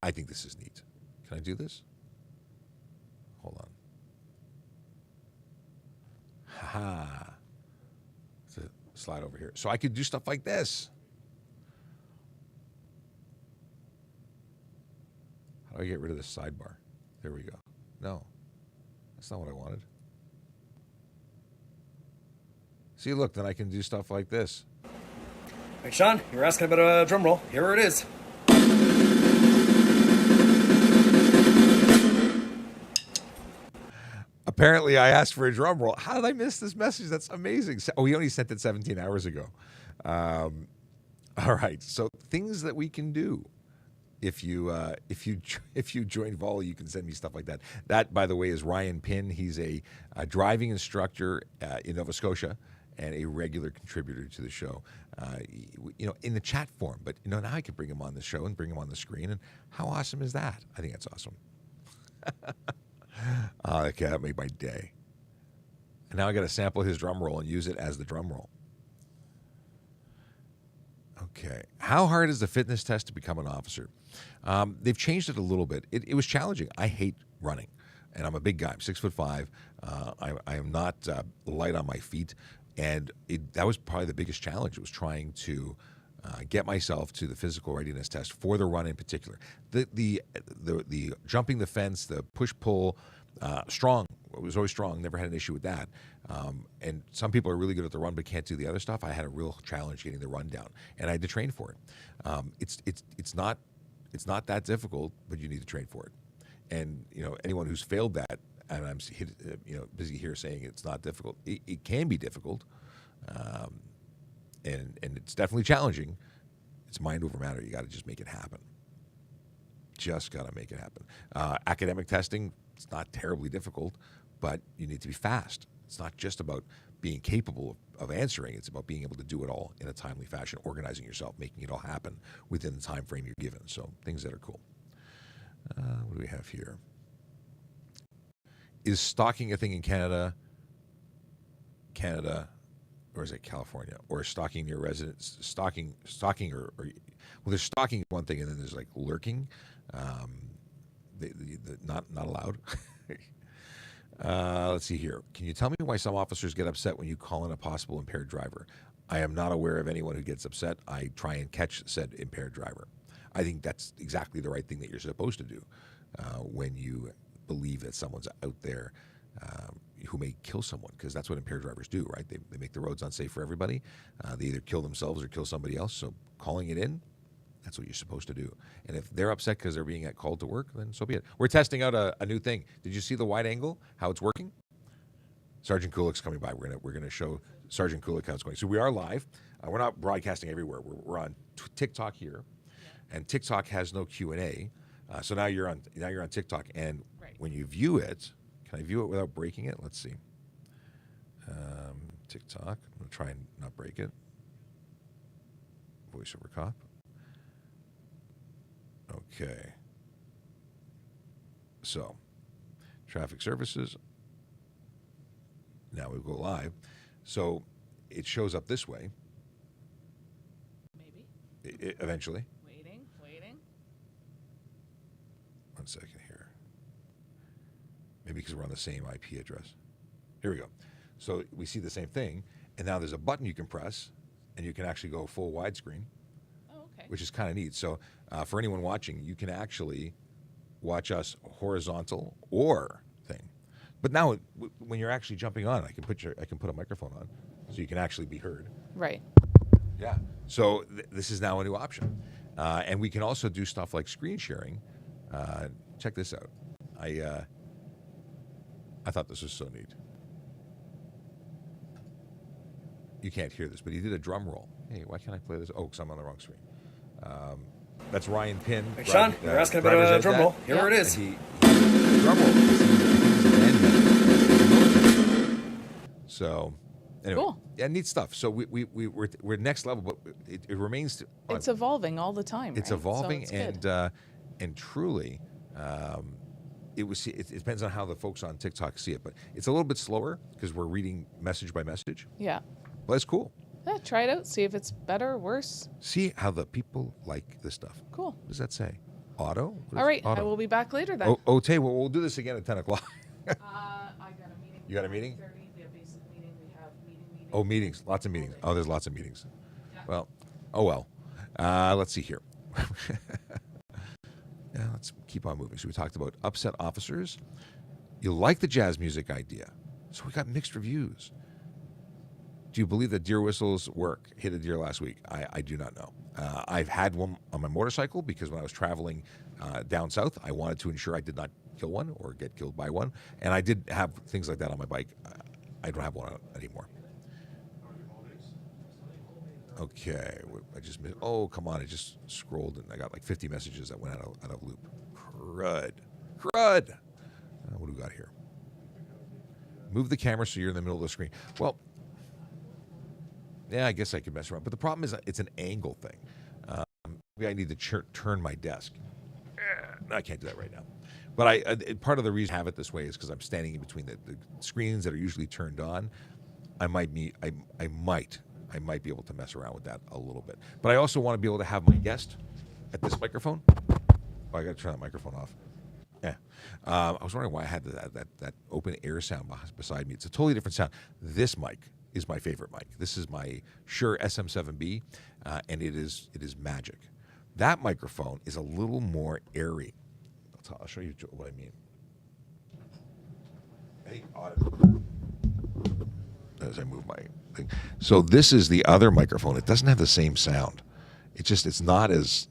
S1: I think this is neat. Can I do this? Hold on. Ha. Let's slide over here. So I could do stuff like this. How do I get rid of this sidebar? There we go. No, that's not what I wanted. See, look, then I can do stuff like this.
S2: Hey, Sean, you're asking about a drum roll. Here it is.
S1: Apparently, I asked for a drum roll. How did I miss this message? That's amazing. Oh, he only sent it 17 hours ago. All right, so things that we can do. If you join Volley, you can send me stuff like that. That, by the way, is Ryan Pinn. He's a driving instructor in Nova Scotia and a regular contributor to the show. In the chat form. But now I can bring him on the show and bring him on the screen. And how awesome is that? I think that's awesome. Okay, that made my day. And now I got to sample his drum roll and use it as the drum roll. Okay. How hard is the fitness test to become an officer? They've changed it a little bit. It was challenging. I hate running, and I'm a big guy. I'm 6'5". I am not light on my feet, and that was probably the biggest challenge. It was trying to get myself to the physical readiness test for the run in particular. The jumping the fence, the push-pull, strong. It was always strong. Never had an issue with that. And some people are really good at the run but can't do the other stuff. I had a real challenge getting the run down, and I had to train for it. It's not that difficult, but you need to train for it. And anyone who's failed that, and I'm busy here saying it's not difficult. It can be difficult, and it's definitely challenging. It's mind over matter. You got to just make it happen. Just got to make it happen. Academic testing, It's not terribly difficult, but you need to be fast. It's not just about being capable of answering. It's about being able to do it all in a timely fashion, organizing yourself, making it all happen within the time frame you're given. So things that are cool. What do we have here? Is stalking a thing in Canada, or is it California? Or stalking your residence, stalking, or well, there's stalking one thing, and then there's like lurking. Not allowed. Let's see here. Can you tell me why some officers get upset when you call in a possible impaired driver? I am not aware of anyone who gets upset. I try and catch said impaired driver. I think that's exactly the right thing that you're supposed to do when you believe that someone's out there who may kill someone, because that's what impaired drivers do, right? They make the roads unsafe for everybody. They either kill themselves or kill somebody else. So calling it in, that's what you're supposed to do. And if they're upset because they're being called to work, then so be it. We're testing out a new thing. Did you see the wide angle, how it's working? Sergeant Kulik's coming by. We're gonna show Sergeant Kulik how it's going. So we are live. We're not broadcasting everywhere. We're on TikTok here, and TikTok has no Q&A. So now you're on TikTok, and when you view it, can I view it without breaking it? Let's see. TikTok. I'm gonna try and not break it. Voice over cop. Okay. So, traffic services. Now we go live. So it shows up this way.
S3: Maybe.
S1: Eventually.
S3: Waiting.
S1: 1 second here. Maybe because we're on the same IP address. Here we go. So we see the same thing, and now there's a button you can press, and you can actually go full widescreen.
S3: Oh, okay.
S1: Which is kind of neat. So for anyone watching, you can actually watch us horizontal or thing. But now, when you're actually jumping on, I can put a microphone on, so you can actually be heard.
S3: Right.
S1: Yeah. So this is now a new option, and we can also do stuff like screen sharing. Check this out. I thought this was so neat. You can't hear this, but he did a drum roll. Hey, why can't I play this? Oh, because I'm on the wrong screen. That's Ryan Pinn.
S2: Hey, Sean, you're asking about a drum roll. Here it is.
S1: Drum roll. So, anyway,
S3: Cool.
S1: Yeah, neat stuff. So we're next level, but it remains.
S3: It's evolving all the time.
S1: It's
S3: right?
S1: evolving,
S3: so it's good.
S1: and truly, it depends on how the folks on TikTok see it, but it's a little bit slower because we're reading message by message.
S3: Yeah.
S1: But it's cool.
S3: Yeah. Try it out. See if it's better or worse.
S1: See how the people like this stuff.
S3: Cool.
S1: What does that say? Auto?
S3: All right.
S1: Auto.
S3: I will be back later then.
S1: Oh, Tay, well, we'll do this again at 10 o'clock.
S3: I got a meeting.
S1: You got a meeting?
S3: 9:30. We have basic meeting. We have meeting.
S1: Oh, meetings. Lots of meetings. Oh, there's lots of meetings.
S3: Yeah.
S1: Well, let's see here. Yeah, let's keep on moving. So we talked about upset officers. You like the jazz music idea. So we got mixed reviews. Do you believe that deer whistles work? Hit a deer last week. I do not know. I've had one on my motorcycle because when I was traveling down south, I wanted to ensure I did not kill one or get killed by one. And I did have things like that on my bike. I don't have one anymore. Okay, I just missed. Oh, come on. I just scrolled and I got like 50 messages that went out of loop. Crud. What do we got here? Move the camera so you're in the middle of the screen. Well, yeah, I guess I could mess around. But the problem is it's an angle thing. Maybe I need to turn my desk. No, I can't do that right now. But part of the reason I have it this way is because I'm standing in between the screens that are usually turned on. I might be able to mess around with that a little bit. But I also want to be able to have my guest at this microphone. Oh, I got to turn that microphone off. Yeah. I was wondering why I had that open air sound beside me. It's a totally different sound. This mic is my favorite mic. This is my Shure SM7B, and it is magic. That microphone is a little more airy. I'll show you what I mean. Hey, as I move my thing. So this is the other microphone. It doesn't have the same sound. It's not as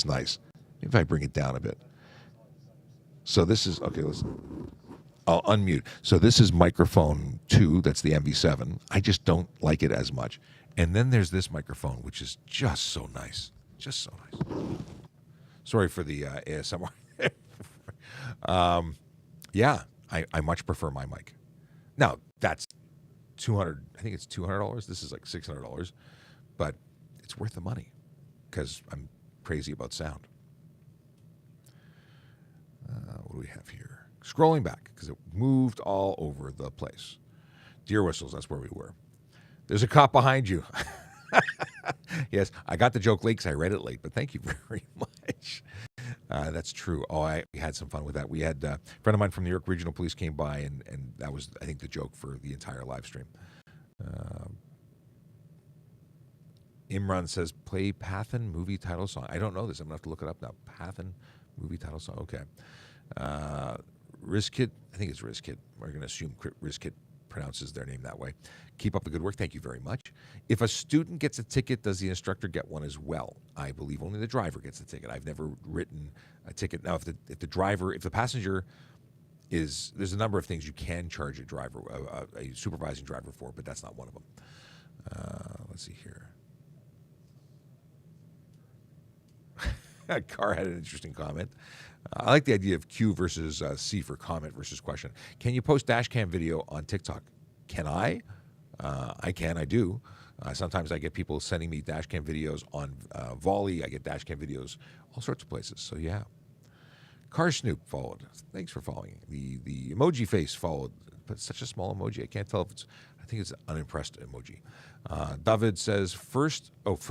S1: nice. Maybe if I bring it down a bit. So this is okay. I'll unmute. So this is microphone 2. That's the MV7. I just don't like it as much. And then there's this microphone, which is just so nice. Just so nice. Sorry for the ASMR. Yeah, I much prefer my mic. Now that's 200. I think it's $200. This is like $600, but it's worth the money because I'm crazy about sound. What do we have here? Scrolling back because it moved all over the place. Deer whistles. That's where we were. There's a cop behind you. Yes, I got the joke late because I read it late, but thank you very much. That's true. Oh, we had some fun with that. We had a friend of mine from New York Regional Police came by, and that was, I think, the joke for the entire live stream. Imran says, play Pathan movie title song. I don't know this. I'm going to have to look it up now. Pathan movie title song. Okay. Rizkit, I think it's Rizkit. We're going to assume Rizkit pronounces their name that way. Keep up the good work. Thank you very much. If a student gets a ticket, does the instructor get one as well? I believe only the driver gets a ticket. I've never written a ticket. Now, if the passenger is, there's a number of things you can charge a driver, a supervising driver for, but that's not one of them. Let's see here. Carr had an interesting comment. I like the idea of Q versus C for comment versus question. Can you post dash cam video on TikTok? Can I? I can. I do. Sometimes I get people sending me dash cam videos on Volley. I get dash cam videos all sorts of places. So yeah. Car Snoop followed. Thanks for following. The emoji face followed, but it's such a small emoji. I can't tell if it's. I think it's an unimpressed emoji. David says for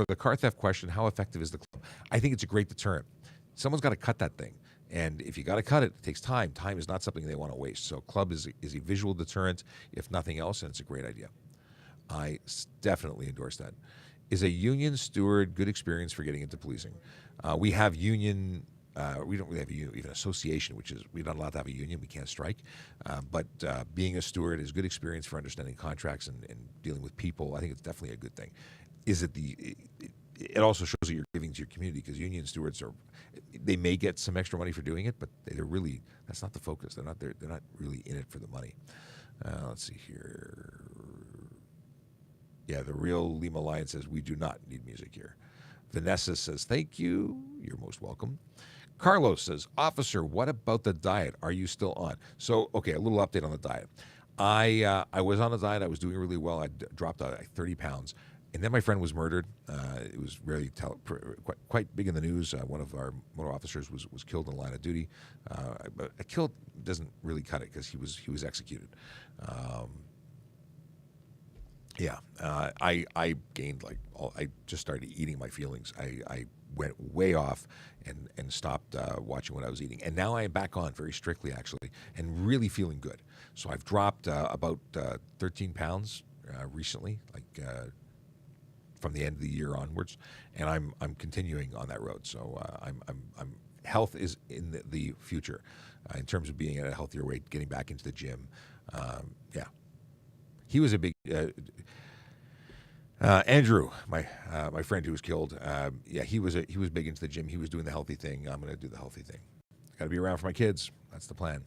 S1: the car theft question, how effective is the club? I think it's a great deterrent. Someone's got to cut that thing. And if you got to cut it, it takes time. Time is not something they want to waste. So club is a visual deterrent, if nothing else, and it's a great idea. I definitely endorse that. Is a union steward good experience for getting into policing? We have union. We don't really have even association, which is we're not allowed to have a union. We can't strike. But being a steward is good experience for understanding contracts and dealing with people. I think it's definitely a good thing. Is it it also shows that you're giving to your community because union stewards they may get some extra money for doing it, but that's not the focus. They're not really in it for the money. Let's see here. Yeah, the real Lima Lion says we do not need music here. Vanessa says thank you. You're most welcome. Carlos says, officer, what about the diet? Are you still on? So, okay, a little update on the diet. I was on a diet. I was doing really well. I dropped 30 pounds. And then my friend was murdered. It was really quite big in the news. One of our motor officers was killed in the line of duty. But a kill doesn't really cut it because he was executed. I gained I just started eating my feelings. I went way off and stopped watching what I was eating. And now I am back on very strictly, actually, and really feeling good. So I've dropped about 13 pounds recently, from the end of the year onwards, and I'm continuing on that road. So I'm health is in the future in terms of being at a healthier weight, getting back into the gym. Yeah, he was a big. Andrew, my friend who was killed, he was big into the gym. He was doing the healthy thing. I'm going to do the healthy thing. Got to be around for my kids. That's the plan.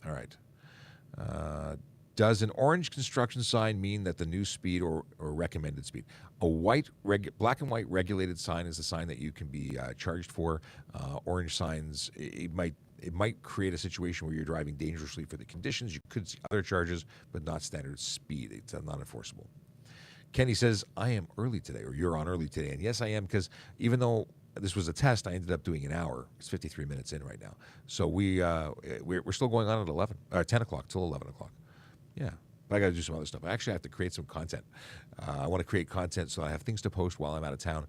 S1: All right. Does an orange construction sign mean that the new speed or recommended speed? A black and white regulated sign is a sign that you can be charged for. Orange signs, it might create a situation where you're driving dangerously for the conditions. You could see other charges, but not standard speed. It's not enforceable. Kenny says, I am early today, or you're on early today. And yes, I am, because even though this was a test, I ended up doing an hour. It's 53 minutes in right now. So we're still going on at 10 o'clock till 11 o'clock. Yeah, but I got to do some other stuff. I actually have to create some content. I want to create content so I have things to post while I'm out of town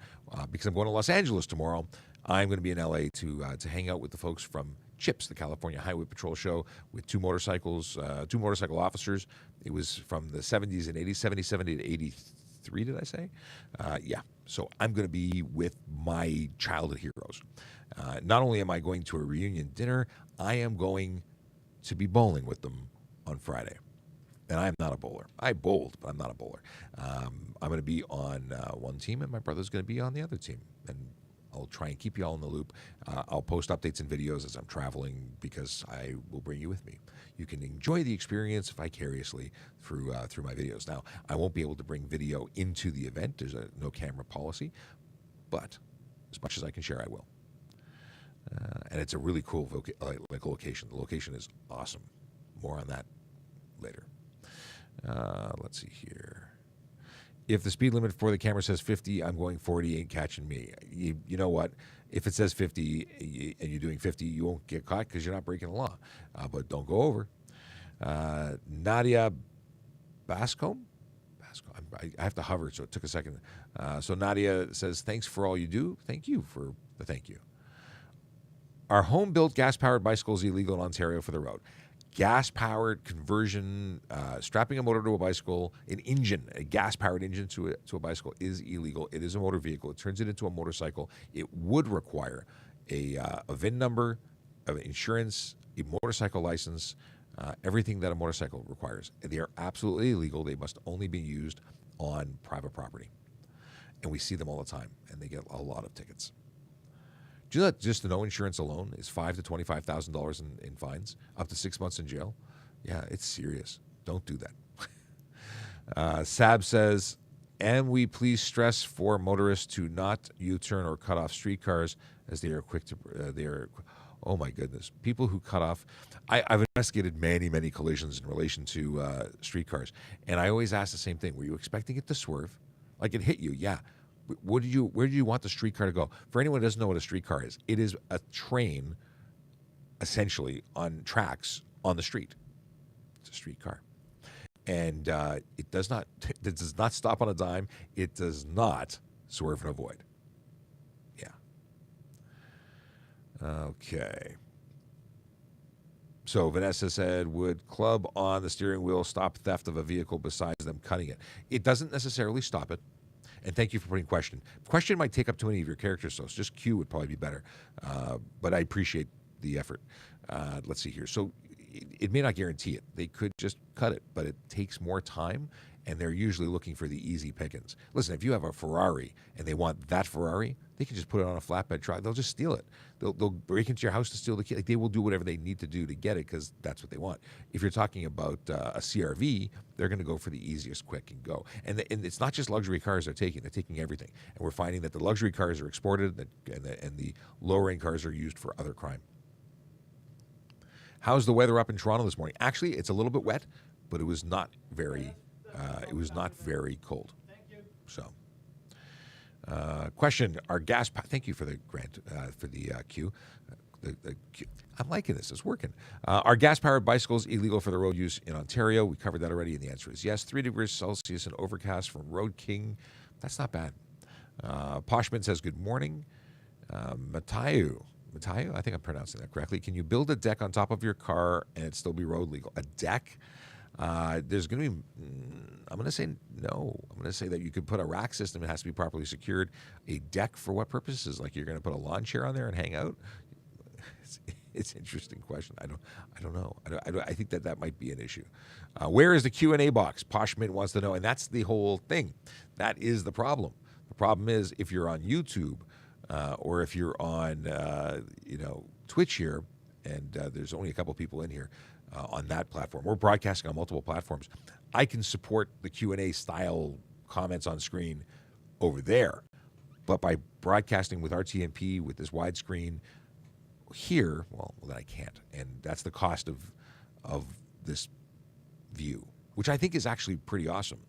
S1: because I'm going to Los Angeles tomorrow. I'm going to be in LA to hang out with the folks from CHIPS, the California Highway Patrol show, with two motorcycle officers. It was from the 70s and 80s, 77 to 83, did I say? Yeah. So I'm going to be with my childhood heroes. Not only am I going to a reunion dinner, I am going to be bowling with them on Friday. And I'm not a bowler. I bowled, but I'm not a bowler. I'm going to be on one team, and my brother's going to be on the other team. And I'll try and keep you all in the loop. I'll post updates and videos as I'm traveling because I will bring you with me. You can enjoy the experience vicariously through my videos. Now, I won't be able to bring video into the event. There's a no camera policy, but as much as I can share, I will. And it's a really cool location. The location is awesome. More on that later. Let's see here. If the speed limit for the camera says 50, I'm going 40, ain't catching me. You know what? If it says 50 and you're doing 50, you won't get caught because you're not breaking the law. But don't go over. Nadia Bascom? I have to hover, so it took a second. So Nadia says, thanks for all you do. Thank you for the thank you. Are home-built gas-powered bicycles illegal in Ontario for the road? Gas-powered conversion, strapping a motor to a bicycle, a gas-powered engine to a bicycle is illegal. It is a motor vehicle. It turns it into a motorcycle. It would require a VIN number, of insurance, a motorcycle license, everything that a motorcycle requires. They are absolutely illegal. They must only be used on private property. And we see them all the time, and they get a lot of tickets. Do you know that just the no insurance alone is $5,000 to $25,000 in fines, up to 6 months in jail? Yeah, it's serious. Don't do that. Sab says, and we please stress for motorists to not U-turn or cut off streetcars as they are quick to. Oh my goodness, people who cut off. I've investigated many collisions in relation to streetcars, and I always ask the same thing: were you expecting it to swerve? Like it hit you? Yeah. Where do you want the streetcar to go? For anyone who doesn't know what a streetcar is, it is a train, essentially on tracks on the street. It's a streetcar, and it does not stop on a dime. It does not swerve and avoid. Yeah. Okay. So Vanessa said, would club on the steering wheel stop theft of a vehicle besides them cutting it? It doesn't necessarily stop it. And thank you for putting question. Question might take up too many of your characters, so just Q would probably be better. But I appreciate the effort. Let's see here. So it may not guarantee it. They could just cut it, but it takes more time, and they're usually looking for the easy pickings. Listen, if you have a Ferrari and they want that Ferrari, they can just put it on a flatbed truck. They'll just steal it. They'll break into your house to steal the key. Like, they will do whatever they need to do to get it because that's what they want. If you're talking about a CRV, they're going to go for the easiest, quick, and go. And it's not just luxury cars they're taking everything. And we're finding that the luxury cars are exported and the lower-end cars are used for other crime. How's the weather up in Toronto this morning? Actually, it's a little bit wet, but it was not very cold. So, question: are gas? Thank you for the grant for the Q. The Q. I'm liking this. It's working. Are gas-powered bicycles illegal for the road use in Ontario? We covered that already, and the answer is yes. 3 degrees Celsius and overcast from Road King. That's not bad. Poshman says good morning. Matayu, I think I'm pronouncing that correctly. Can you build a deck on top of your car and it still be road legal? A deck? There's going to be, I'm going to say no. I'm going to say that you could put a rack system. It has to be properly secured. A deck for what purposes? Like you're going to put a lawn chair on there and hang out? It's an interesting question. I don't know. I think that might be an issue. Where is the Q&A box? Poshmint wants to know, and that's the whole thing. That is the problem. The problem is if you're on YouTube or if you're on Twitch here, and there's only a couple people in here on that platform. We're broadcasting on multiple platforms. I can support the Q&A style comments on screen over there, but by broadcasting with RTMP with this widescreen here, well, then I can't, and that's the cost of this view, which I think is actually pretty awesome.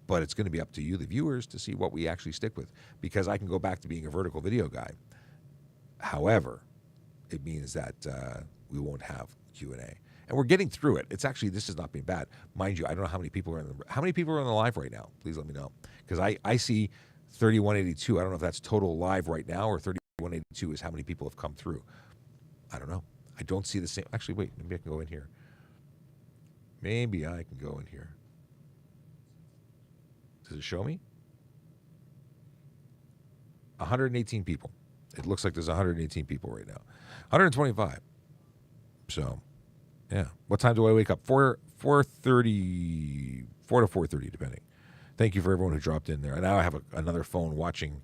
S1: But it's going to be up to you, the viewers, to see what we actually stick with, because I can go back to being a vertical video guy. However, it means that we won't have Q&A, and we're getting through it. It's actually, this has not been bad, mind you. I don't know how many people are on the live right now. Please let me know, because I see 3182. I don't know if that's total live right now or 3182 is how many people have come through. I don't know. I don't see the same. Actually, wait. Maybe I can go in here. Does it show me? 118 people. It looks like there's 118 people right now. 125. So, yeah. What time do I wake up? 4:30, 4 to 4:30, depending. Thank you for everyone who dropped in there. And now I have another phone watching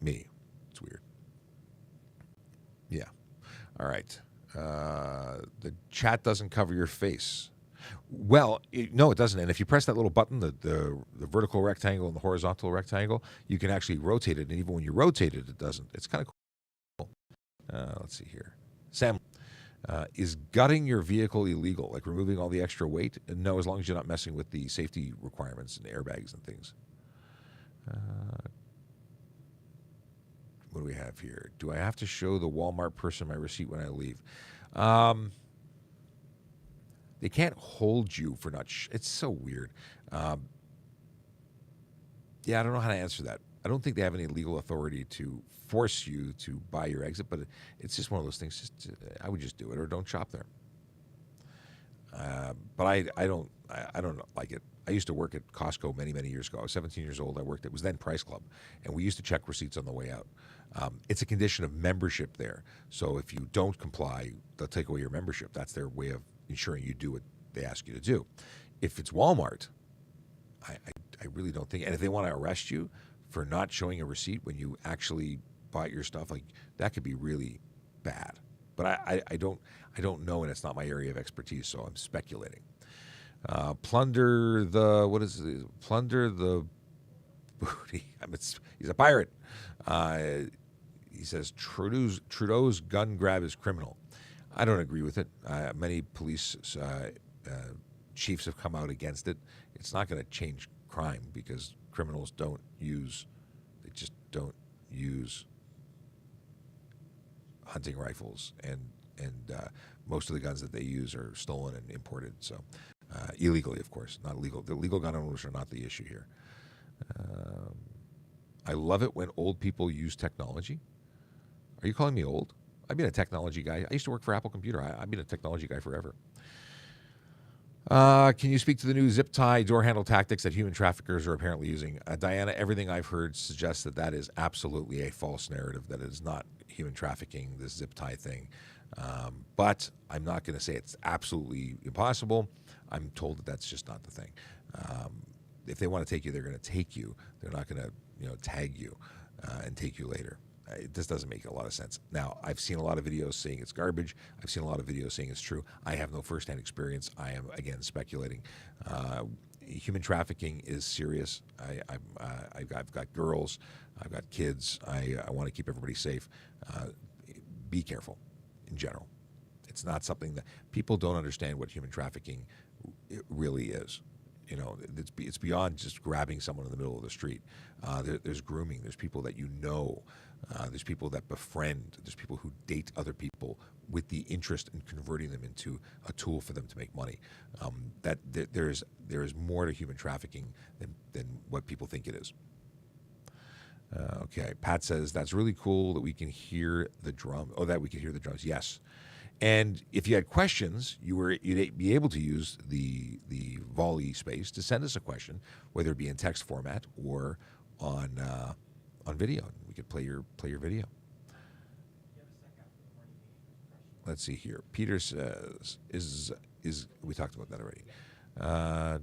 S1: me. It's weird. Yeah. All right. The chat doesn't cover your face. Well, no, it doesn't. And if you press that little button, the vertical rectangle and the horizontal rectangle, you can actually rotate it. And even when you rotate it, it doesn't. It's kind of cool. Let's see here. Sam, Is gutting your vehicle illegal, like removing all the extra weight? No, as long as you're not messing with the safety requirements and airbags and things. What do we have here? Do I have to show the Walmart person my receipt when I leave? They can't hold you for not. It's so weird. Yeah, I don't know how to answer that. I don't think they have any legal authority to force you to buy your exit, but it's just one of those things. I would just do it or don't shop there. But I don't like it. I used to work at Costco many years ago. I was 17 years old. I worked. It was then Price Club, and we used to check receipts on the way out. It's a condition of membership there. So if you don't comply, they'll take away your membership. That's their way of ensuring you do what they ask you to do. If it's Walmart, I really don't think. And if they want to arrest you for not showing a receipt when you actually bought your stuff, like that could be really bad. But I don't know, and it's not my area of expertise, so I'm speculating. Plunder the booty. He's a pirate. He says Trudeau's gun grab is criminal. I don't agree with it. Many police chiefs have come out against it. It's not going to change crime because criminals just don't use hunting rifles, and most of the guns that they use are stolen and imported. So illegally, of course, not legal. The legal gun owners are not the issue here. I love it when old people use technology. Are you calling me old? I've been a technology guy. I used to work for Apple Computer. I've been a technology guy forever. Can you speak to the new zip tie door handle tactics that human traffickers are apparently using? Diana, everything I've heard suggests that is absolutely a false narrative, that it is not human trafficking, this zip tie thing. But I'm not going to say it's absolutely impossible. I'm told that that's just not the thing. If they want to take you, they're going to take you. They're not going to, tag you and take you later. This doesn't make a lot of sense. Now, I've seen a lot of videos saying it's garbage. I've seen a lot of videos saying it's true. I have no firsthand experience. I am, again, speculating. Human trafficking is serious. I've got girls. I've got kids. I want to keep everybody safe. Be careful in general. It's not something that people don't understand what human trafficking really is. It's beyond just grabbing someone in the middle of the street. There's grooming. There's people that there's people that befriend. There's people who date other people with the interest in converting them into a tool for them to make money. There is more to human trafficking than what people think it is. Okay, Pat says that's really cool that we can hear the drum. Oh, that we can hear the drums. Yes. And if you had questions, you'd be able to use the volley space to send us a question, whether it be in text format or on video. We could play your video. Let's see here. Peter says is we talked about that already. How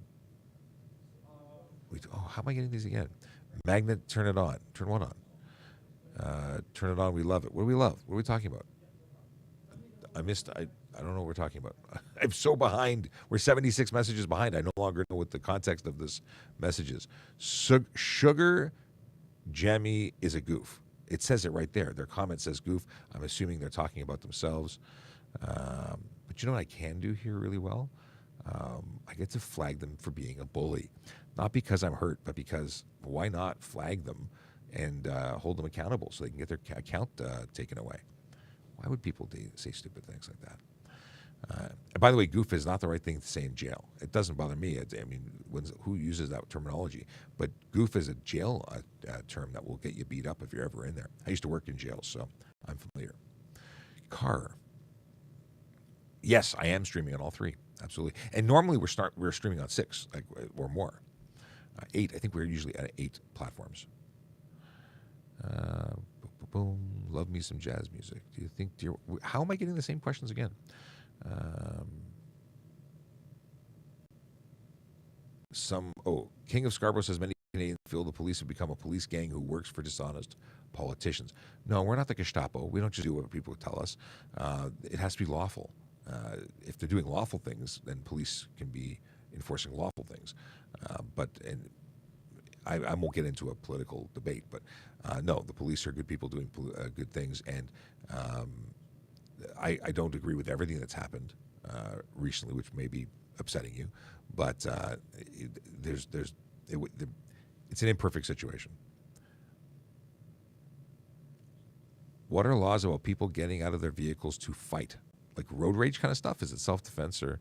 S1: am I getting these again? Magnet, turn it on. Turn what on? Turn it on. We love it. What do we love? What are we talking about? I don't know what we're talking about. I'm so behind. We're 76 messages behind. I no longer know what the context of this message is. Sugar Jammy is a goof. It says it right there. Their comment says goof. I'm assuming they're talking about themselves. But you know what I can do here really well? I get to flag them for being a bully. Not because I'm hurt, but because why not flag them and hold them accountable so they can get their account taken away? Why would people say stupid things like that? And by the way, goof is not the right thing to say in jail. It doesn't bother me. Who uses that terminology? But goof is a jail term that will get you beat up if you're ever in there. I used to work in jail, so I'm familiar. Car. Yes, I am streaming on all three. Absolutely. And normally we're streaming on 6 or more. 8. I think we're usually at 8 platforms. Boom. Love me some jazz music. Do you think, how am I getting the same questions again? King of Scarborough says many Canadians feel the police have become a police gang who works for dishonest politicians. No, we're not the Gestapo. We don't just do what people tell us. It has to be lawful. If they're doing lawful things, then police can be enforcing lawful things. I won't get into a political debate, but no, the police are good people doing good things, and I don't agree with everything that's happened recently, which may be upsetting you, but it's an imperfect situation. What are laws about people getting out of their vehicles to fight? Like road rage kind of stuff? Is it self-defense or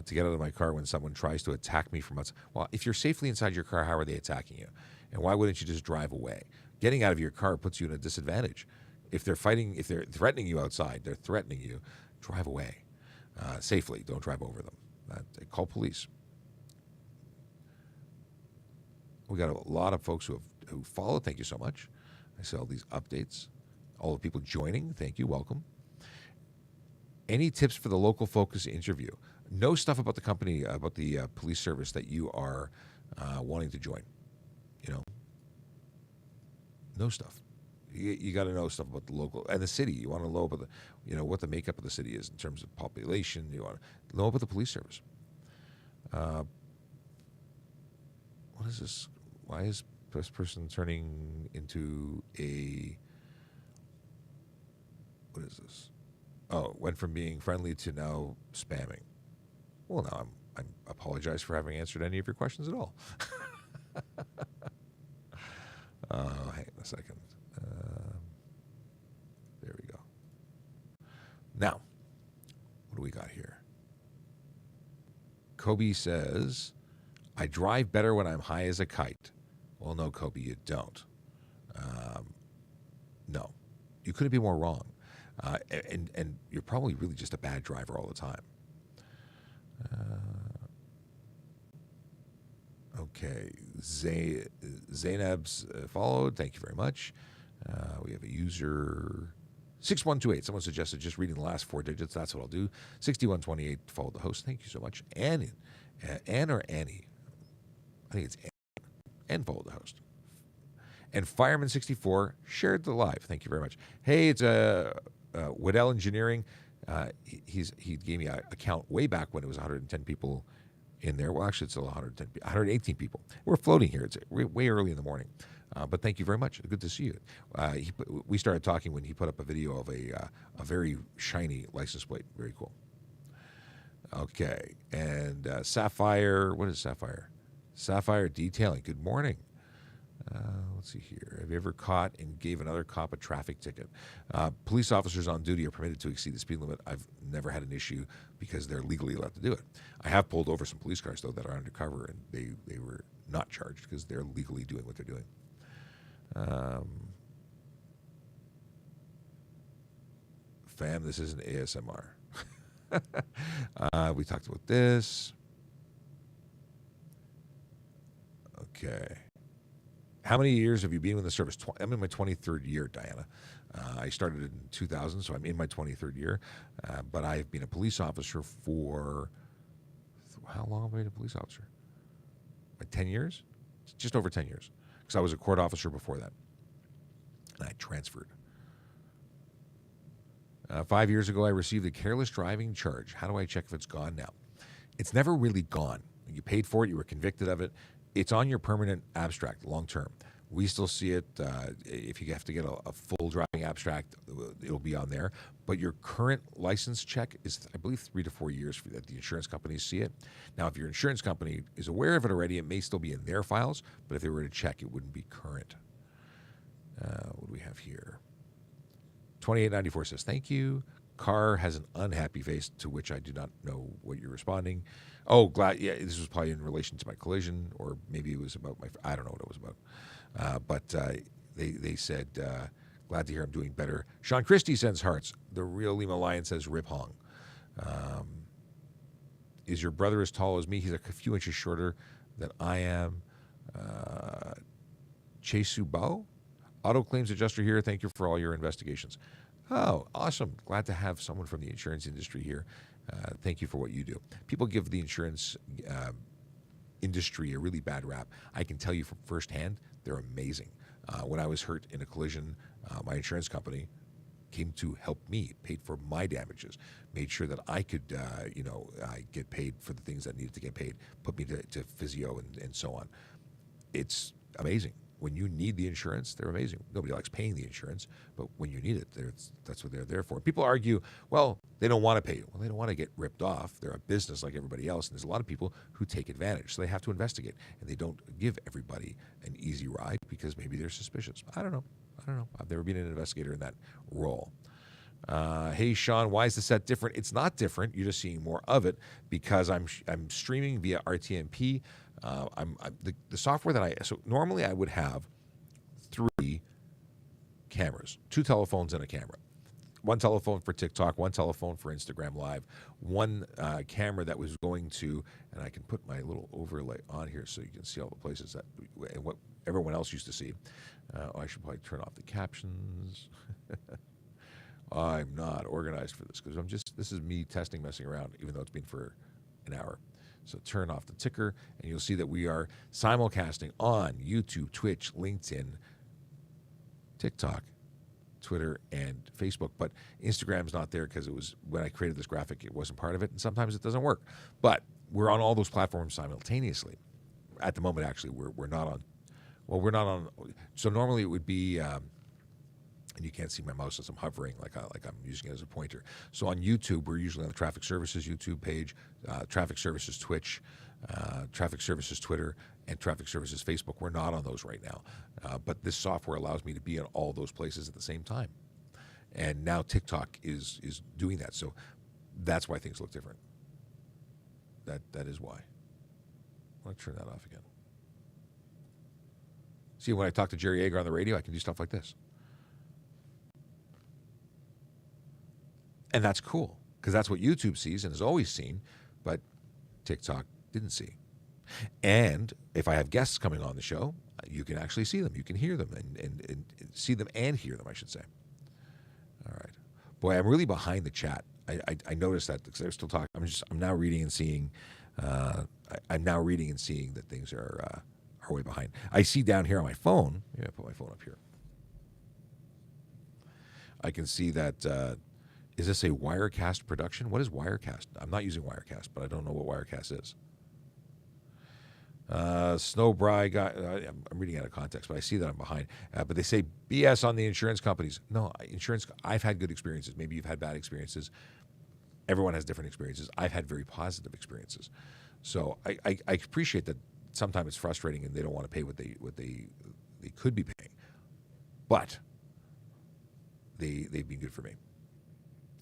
S1: to get out of my car when someone tries to attack me from outside? Well, if you're safely inside your car, how are they attacking you? And why wouldn't you just drive away? Getting out of your car puts you in a disadvantage. If they're threatening you outside, they're threatening you, drive away safely. Don't drive over them. Call police. We got a lot of folks who followed. Thank you so much. I see all these updates. All the people joining, thank you, welcome. Any tips for the local focus interview? Know stuff about the company, about the police service that you are wanting to join. Know stuff. You got to know stuff about the local and the city. You want to know about what the makeup of the city is in terms of population. You want to know about the police service. What is this? Why is this person turning into a... What is this? Oh, went from being friendly to now spamming. Well, now I apologize for having answered any of your questions at all. Hang on a second. There we go. Now, what do we got here? Kobe says, I drive better when I'm high as a kite. Well, no, Kobe, you don't. No. You couldn't be more wrong. And you're probably really just a bad driver all the time. Okay, Zainab's followed. Thank you very much. We have a user 6128. Someone suggested just reading the last four digits. That's what I'll do. 6128 followed the host. Thank you so much. Ann or Annie? I think it's Ann followed the host. And Fireman64 shared the live. Thank you very much. Hey, it's Waddell Engineering. He gave me a count way back when it was 110 people in there. Well, actually, it's still 118 people. We're floating here. It's way early in the morning. But thank you very much. Good to see you. We started talking when he put up a video of a very shiny license plate. Very cool. Okay. And Sapphire. What is Sapphire? Sapphire Detailing. Good morning. Let's see here. Have you ever caught and gave another cop a traffic ticket? Police officers on duty are permitted to exceed the speed limit. I've never had an issue because they're legally allowed to do it. I have pulled over some police cars, though, that are undercover, and they were not charged because they're legally doing what they're doing. Fam, this isn't ASMR. We talked about this. Okay. How many years have you been in the service? I'm in my 23rd year, Diana. I started in 2000, so I'm in my 23rd year. But I've been a police officer for... How long have I been a police officer? Like 10 years? Just over 10 years. Because I was a court officer before that. And I transferred. 5 years ago, I received a careless driving charge. How do I check if it's gone now? It's never really gone. You paid for it. You were convicted of it. It's on your permanent abstract, long term. We still see it. If you have to get a full driving abstract, it'll be on there. But your current license check is, I believe, 3 to 4 years for that. The insurance companies see it. Now, if your insurance company is aware of it already, it may still be in their files. But if they were to check, it wouldn't be current. What do we have here? 2894 says, thank you. Car has an unhappy face, to which I do not know what you're responding. Oh, glad. Yeah, this was probably in relation to my collision, or maybe it was about I don't know what it was about. But they said, glad to hear I'm doing better. Sean Christie sends hearts. The real Lima Lion says, Rip Hong. Is your brother as tall as me? He's a few inches shorter than I am. Chesu Bao? Auto claims adjuster here. Thank you for all your investigations. Oh, awesome. Glad to have someone from the insurance industry here. Thank you for what you do. People give the insurance industry a really bad rap. I can tell you from firsthand, they're amazing. When I was hurt in a collision, my insurance company came to help me, paid for my damages, made sure that I could, I get paid for the things that needed to get paid, put me to physio and so on. It's amazing. when you need the insurance, they're amazing. Nobody likes paying the insurance, but when you need it, that's what they're there for. People argue, well, they don't want to pay you. Well, they don't want to get ripped off. They're a business like everybody else, and there's a lot of people who take advantage. So they have to investigate, and they don't give everybody an easy ride because maybe they're suspicious. I don't know. I've never been an investigator in that role. Hey, Sean, why is the set different? It's not different. You're just seeing more of it because I'm streaming via RTMP. The software that so normally I would have 3 cameras, 2 telephones and a camera. One telephone for TikTok, one telephone for Instagram Live, one camera that was going to, and I can put my little overlay on here so you can see all the places that and what everyone else used to see. I should probably turn off the captions. I'm not organized for this because this is me testing, messing around, even though it's been for an hour. So turn off the ticker, and you'll see that we are simulcasting on YouTube, Twitch, LinkedIn, TikTok, Twitter, and Facebook. But Instagram's not there because it was when I created this graphic, it wasn't part of it, and sometimes it doesn't work. But we're on all those platforms simultaneously. At the moment, actually, we're not on. Well, we're not on. So normally it would be. And you can't see my mouse as I'm hovering like I'm using it as a pointer. So on YouTube, we're usually on the Traffic Services YouTube page, Traffic Services Twitch, Traffic Services Twitter, and Traffic Services Facebook. We're not on those right now. But this software allows me to be on all those places at the same time. And now TikTok is doing that. So that's why things look different. That is why. I'll turn that off again. See, when I talk to Jerry Yeager on the radio, I can do stuff like this. And that's cool because that's what YouTube sees and has always seen, but TikTok didn't see. And if I have guests coming on the show, you can actually see them. You can hear them and see them and hear them, I should say. All right. Boy, I'm really behind the chat. I noticed that because they're still talking. I'm now reading and seeing. I'm now reading and seeing that things are way behind. I see down here on my phone. Yeah, I put my phone up here. I can see that. Is this a Wirecast production? What is Wirecast? I'm not using Wirecast, but I don't know what Wirecast is. Snowbry guy. I'm reading out of context, but I see that I'm behind. But they say BS on the insurance companies. No, insurance. I've had good experiences. Maybe you've had bad experiences. Everyone has different experiences. I've had very positive experiences. So I appreciate that. Sometimes it's frustrating and they don't want to pay what they could be paying, but they've been good for me.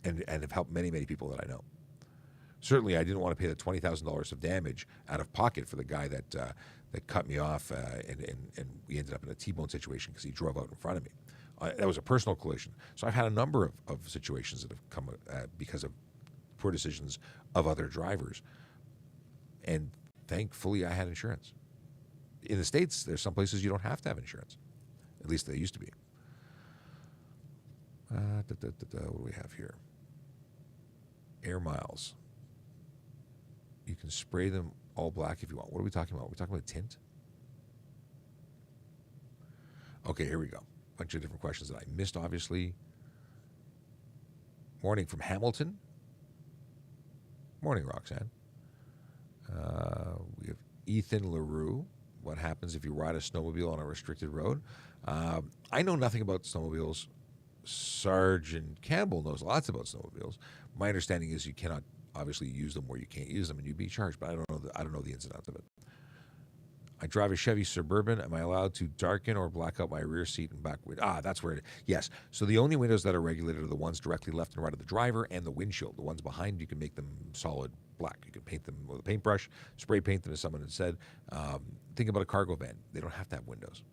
S1: And have helped many, many people that I know. Certainly, I didn't want to pay the $20,000 of damage out of pocket for the guy that cut me off, and we ended up in a T-bone situation because he drove out in front of me. That was a personal collision. So I've had a number of situations that have come because of poor decisions of other drivers. And thankfully, I had insurance. In the States, there's some places you don't have to have insurance. At least they used to be. What do we have here? Air miles. You can spray them all black if you want. What are we talking about? Are we talking about tint? Okay, here we go. Bunch of different questions that I missed, obviously. Morning from Hamilton. Morning, Roxanne. We have Ethan LaRue. What happens if you ride a snowmobile on a restricted road? I know nothing about snowmobiles. Sergeant Campbell knows lots about snowmobiles. My understanding is you cannot obviously use them where you can't use them, and you'd be charged. But I don't know the ins and outs of it. I drive a Chevy Suburban. Am I allowed to darken or black out my rear seat and back window? That's where it is. Yes. So the only windows that are regulated are the ones directly left and right of the driver and the windshield. The ones behind, you can make them solid black. You can paint them with a paintbrush, spray paint them, as someone had said. Think about a cargo van. They don't have to have windows.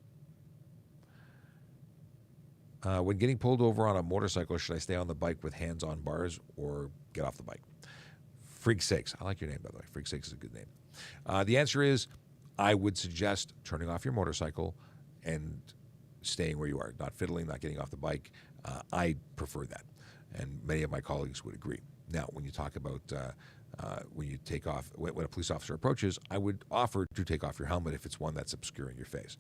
S1: When getting pulled over on a motorcycle, should I stay on the bike with hands on bars or get off the bike? Frig sakes. I like your name, by the way. Frig sakes is a good name. The answer is I would suggest turning off your motorcycle and staying where you are, not fiddling, not getting off the bike. I prefer that, and many of my colleagues would agree. Now, when you talk about when you take off, when a police officer approaches, I would offer to take off your helmet if it's one that's obscuring your face.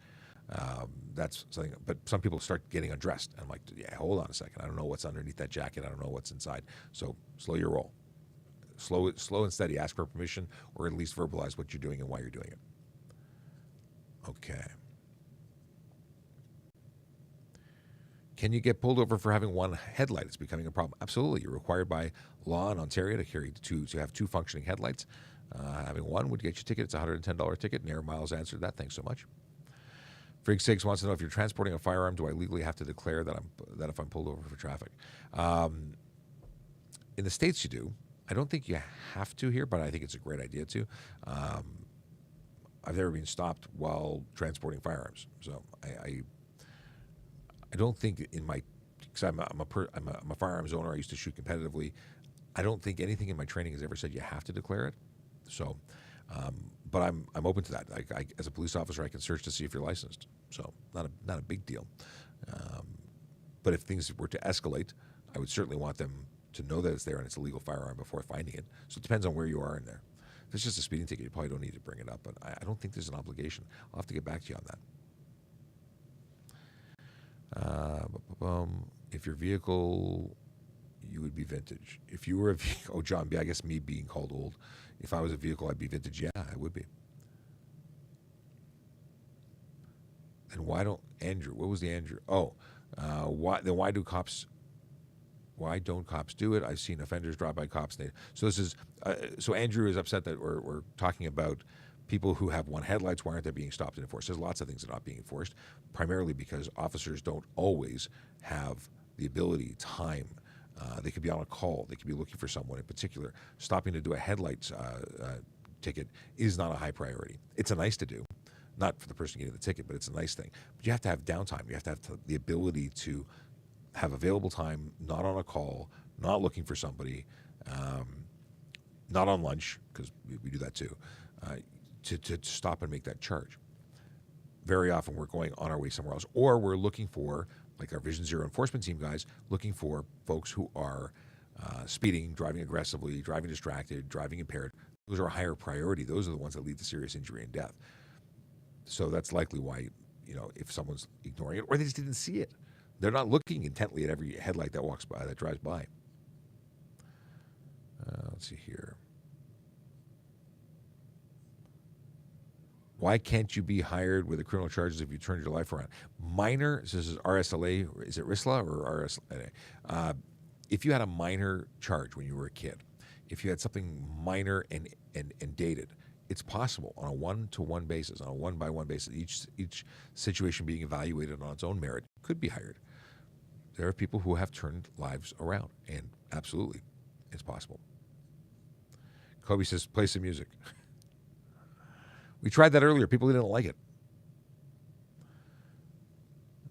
S1: That's something, but some people start getting undressed. And I'm like, yeah, hold on a second. I don't know what's underneath that jacket. I don't know what's inside. So slow your roll. Slow and steady. Ask for permission, or at least verbalize what you're doing and why you're doing it. Okay. Can you get pulled over for having one headlight? It's becoming a problem. Absolutely. You're required by law in Ontario to have two functioning headlights. Having one would get you a ticket. It's a $110 ticket. And Air Miles answered that. Thanks so much. Frig Six wants to know, if you're transporting a firearm, do I legally have to declare that if I'm pulled over for traffic? In the States, you do. I don't think you have to here, but I think it's a great idea to. I've never been stopped while transporting firearms, so I don't think in my, because I'm a firearms owner. I used to shoot competitively. I don't think anything in my training has ever said you have to declare it. So, but I'm open to that. As a police officer, I can search to see if you're licensed. So not a big deal. But if things were to escalate, I would certainly want them to know that it's there and it's a legal firearm before finding it. So it depends on where you are in there. If it's just a speeding ticket, you probably don't need to bring it up. But I don't think there's an obligation. I'll have to get back to you on that. If your vehicle, you would be vintage. If you were a vehicle, oh, John, I guess me being called old. If I was a vehicle, I'd be vintage. Yeah, I would be. And why don't Andrew? What was the Andrew? Oh, why don't cops do it? I've seen offenders drive by cops. So this is so Andrew is upset that we're talking about people who have one headlights. Why aren't they being stopped and enforced? There's lots of things that are not being enforced, primarily because officers don't always have the ability, time. They could be on a call. They could be looking for someone in particular. Stopping to do a headlights ticket is not a high priority. It's a nice to do, not for the person getting the ticket, but it's a nice thing. But you have to have downtime. You have to have the ability to have available time, not on a call, not looking for somebody, not on lunch, because we do that too, to stop and make that charge. Very often we're going on our way somewhere else, or we're looking for, like our Vision Zero enforcement team guys, looking for folks who are speeding, driving aggressively, driving distracted, driving impaired. Those are a higher priority. Those are the ones that lead to serious injury and death. So that's likely why, if someone's ignoring it, or they just didn't see it. They're not looking intently at every headlight that walks by, that drives by. Let's see here. Why can't you be hired with the criminal charges if you turned your life around? Minor, so this is RSLA, is it RISLA or RSLA? If you had a minor charge when you were a kid, if you had something minor and dated, it's possible on a one-to-one basis, on a one-by-one basis, each situation being evaluated on its own merit, could be hired. There are people who have turned lives around, and absolutely, it's possible. Kobe says, play some music. We tried that earlier. People didn't like it.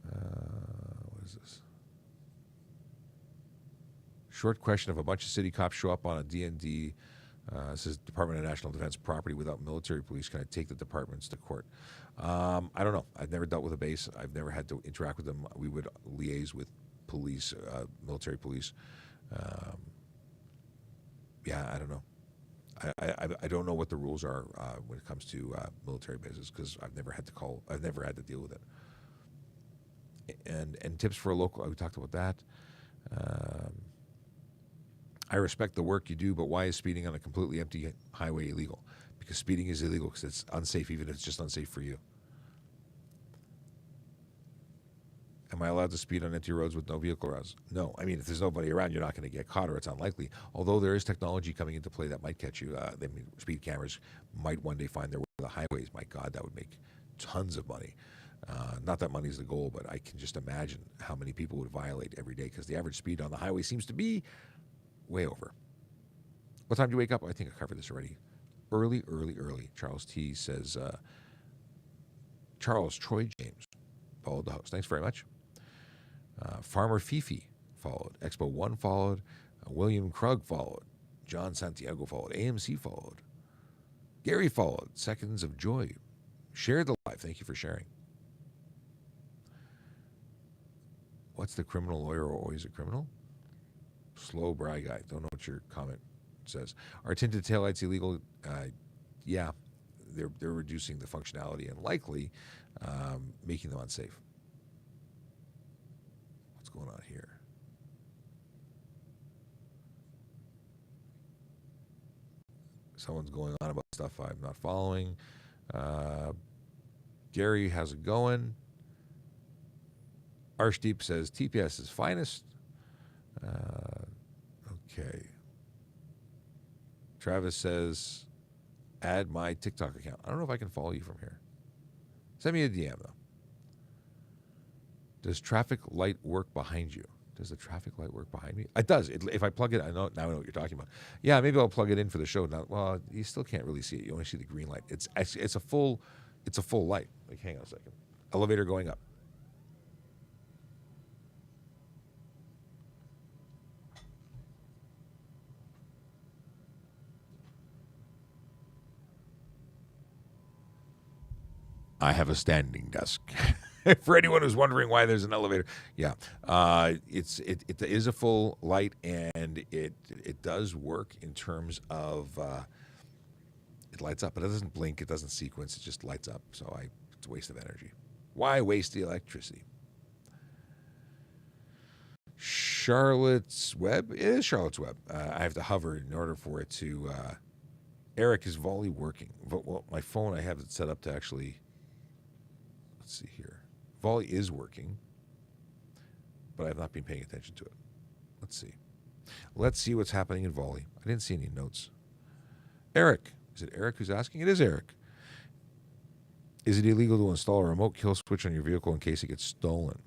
S1: What is this? Short question: if a bunch of city cops show up on a D&D, says Department of National Defense property without military police, can I take the departments to court? I don't know. I've never dealt with a base. I've never had to interact with them. We would liaise with police, military police. Yeah, I don't know. I don't know what the rules are when it comes to military bases, because I've never had to deal with it. And tips for a local, we talked about that. I respect the work you do, but why is speeding on a completely empty highway illegal? Because speeding is illegal because it's unsafe, even if it's just unsafe for you. Am I allowed to speed on empty roads with no vehicle around? No. I mean, if there's nobody around, you're not going to get caught, or it's unlikely. Although there is technology coming into play that might catch you. Speed cameras might one day find their way to the highways. My God, that would make tons of money. Not that money's the goal, but I can just imagine how many people would violate every day, because the average speed on the highway seems to be way over. What time do you wake up? I think I covered this already. Early. Charles T. says, Charles Troy James followed the host. Thanks very much. Farmer Fifi followed. Expo 1 followed. William Krug followed. John Santiago followed. AMC followed. Gary followed. Seconds of Joy. Shared the live. Thank you for sharing. What's the criminal lawyer always a criminal? Slow Bry Guy. Don't know what your comment says. Are tinted taillights illegal? Yeah. They're reducing the functionality and likely making them unsafe. What's going on here? Someone's going on about stuff I'm not following. Gary, how's it going? Arshdeep says TPS is finest. Okay. Travis says, add my TikTok account. I don't know if I can follow you from here. Send me a DM, though. Does traffic light work behind you? Does the traffic light work behind me? It does. If I plug it, now I know what you're talking about. Yeah, maybe I'll plug it in for the show. Now, well, you still can't really see it. You only see the green light. It's a full light. Like, hang on a second. Elevator going up. I have a standing desk. For anyone who's wondering why there's an elevator, yeah, it is a full light, and it does work in terms of it lights up, but it doesn't blink, it doesn't sequence, it just lights up. So it's a waste of energy. Why waste the electricity? Charlotte's Web. It is Charlotte's Web. I have to hover in order for it to. Eric, is Volley working? Well, my phone, I have it set up to actually. Let's see here. Volley is working, but I have not been paying attention to it. Let's see. Let's see what's happening in Volley. I didn't see any notes. Eric. Is it Eric who's asking? It is Eric. Is it illegal to install a remote kill switch on your vehicle in case it gets stolen?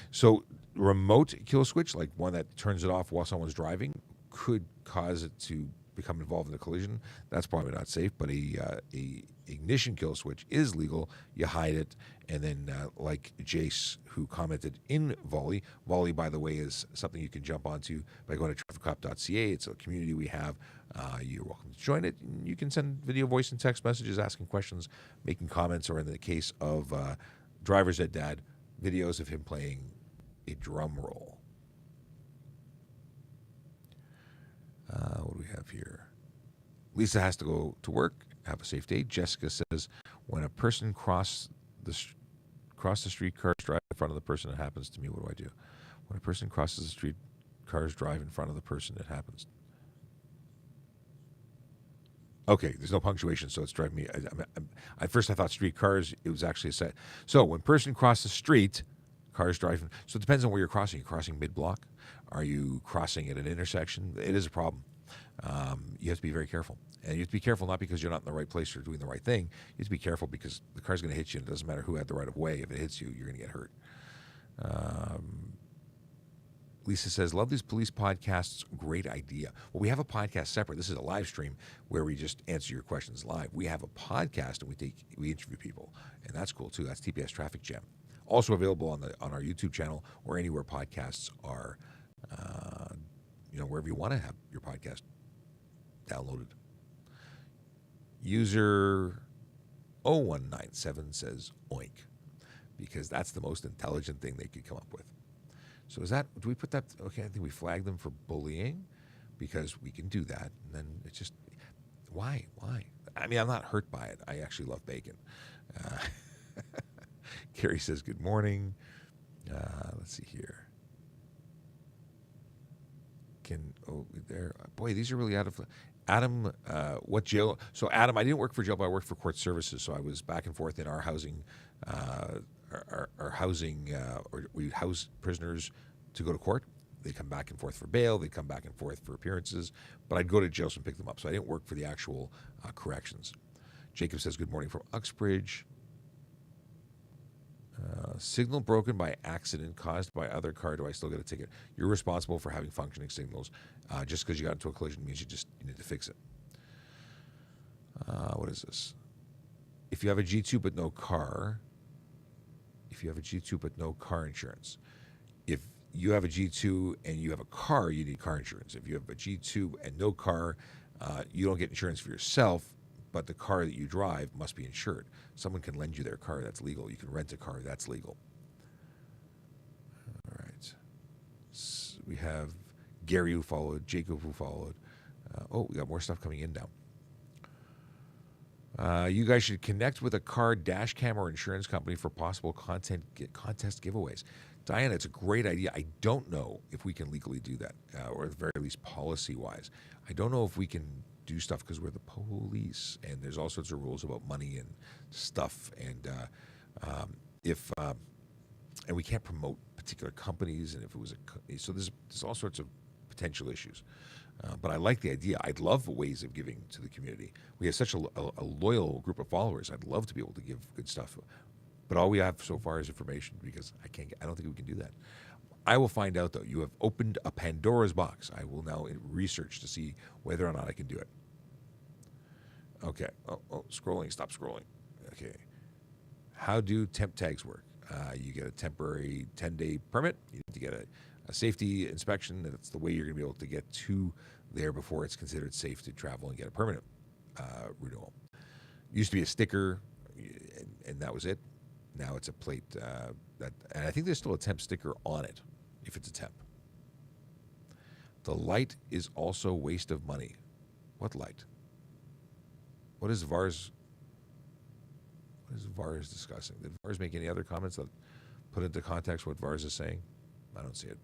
S1: So, remote kill switch, like one that turns it off while someone's driving, could cause it to become involved in a collision. That's probably not safe, but a ignition kill switch is legal. You hide it, and then like Jace, who commented in Volley. Volley, by the way, is something you can jump onto by going to trafficcop.ca. It's a community we have. You're welcome to join it. You can send video, voice, and text messages, asking questions, making comments, or in the case of Driver's Ed Dad, videos of him playing a drum roll. What do we have here? Lisa has to go to work. Have a safe day. Jessica says, when a person cross the street, cars drive in front of the person, it happens to me. What do I do? When a person crosses the street, cars drive in front of the person, it happens. Okay, there's no punctuation, so it's driving me. At first, I thought street cars. It was actually a set. So when person crosses the street, cars drive. So it depends on where you're crossing. You're crossing mid-block. Are you crossing at an intersection? It is a problem. You have to be very careful. And you have to be careful not because you're not in the right place or doing the right thing. You have to be careful because the car's going to hit you, and it doesn't matter who had the right of way. If it hits you, you're going to get hurt. Lisa says, love these police podcasts. Great idea. Well, we have a podcast separate. This is a live stream where we just answer your questions live. We have a podcast, and we interview people, and that's cool too. That's TPS Traffic Jam. Also available on our YouTube channel or anywhere podcasts are, wherever you want to have your podcast downloaded. User 0197 says oink, because that's the most intelligent thing they could come up with. So do we put that? Okay, I think we flagged them for bullying because we can do that. And then it's just, why? I mean, I'm not hurt by it. I actually love bacon. Carrie says, good morning. Let's see here. Boy, these are really out of. Adam, what jail? So Adam, I didn't work for jail, but I worked for court services. So I was back and forth in our housing, our housing, or we'd house prisoners to go to court. They'd come back and forth for bail. They'd come back and forth for appearances. But I'd go to jails and pick them up. So I didn't work for the actual corrections. Jacob says, good morning from Uxbridge. Signal broken by accident caused by other car. Do I still get a ticket? You're responsible for having functioning signals. Just because you got into a collision means you need to fix it. What is this? If you have a G2 but no car, insurance. If you have a G2 and you have a car, you need car insurance. If you have a G2 and no car, you don't get insurance for yourself, but the car that you drive must be insured. Someone can lend you their car, that's legal. You can rent a car, that's legal. All right. So we have Gary who followed, Jacob who followed. We got more stuff coming in now. You guys should connect with a car dash cam or insurance company for possible contest giveaways. Diana, it's a great idea. I don't know if we can legally do that, or at the very least policy-wise. I don't know if we can do stuff because we're the police, and there's all sorts of rules about money and stuff. And if and we can't promote particular companies. And if it was so there's all sorts of potential issues. But I like the idea. I'd love ways of giving to the community. We have such a loyal group of followers. I'd love to be able to give good stuff. But all we have so far is information because I don't think we can do that. I will find out, though. You have opened a Pandora's box. I will now research to see whether or not I can do it. Okay. Scrolling. Stop scrolling. Okay. How do temp tags work? You get a temporary 10-day permit. You need to get a safety inspection. That's the way you're going to be able to get to there before it's considered safe to travel and get a permanent renewal. Used to be a sticker, and that was it. Now it's a plate. And I think there's still a temp sticker on it, if it's a temp. The light is also a waste of money. What light? What is VARS? What is VARS discussing? Did VARS make any other comments that put into context what VARS is saying? I don't see it.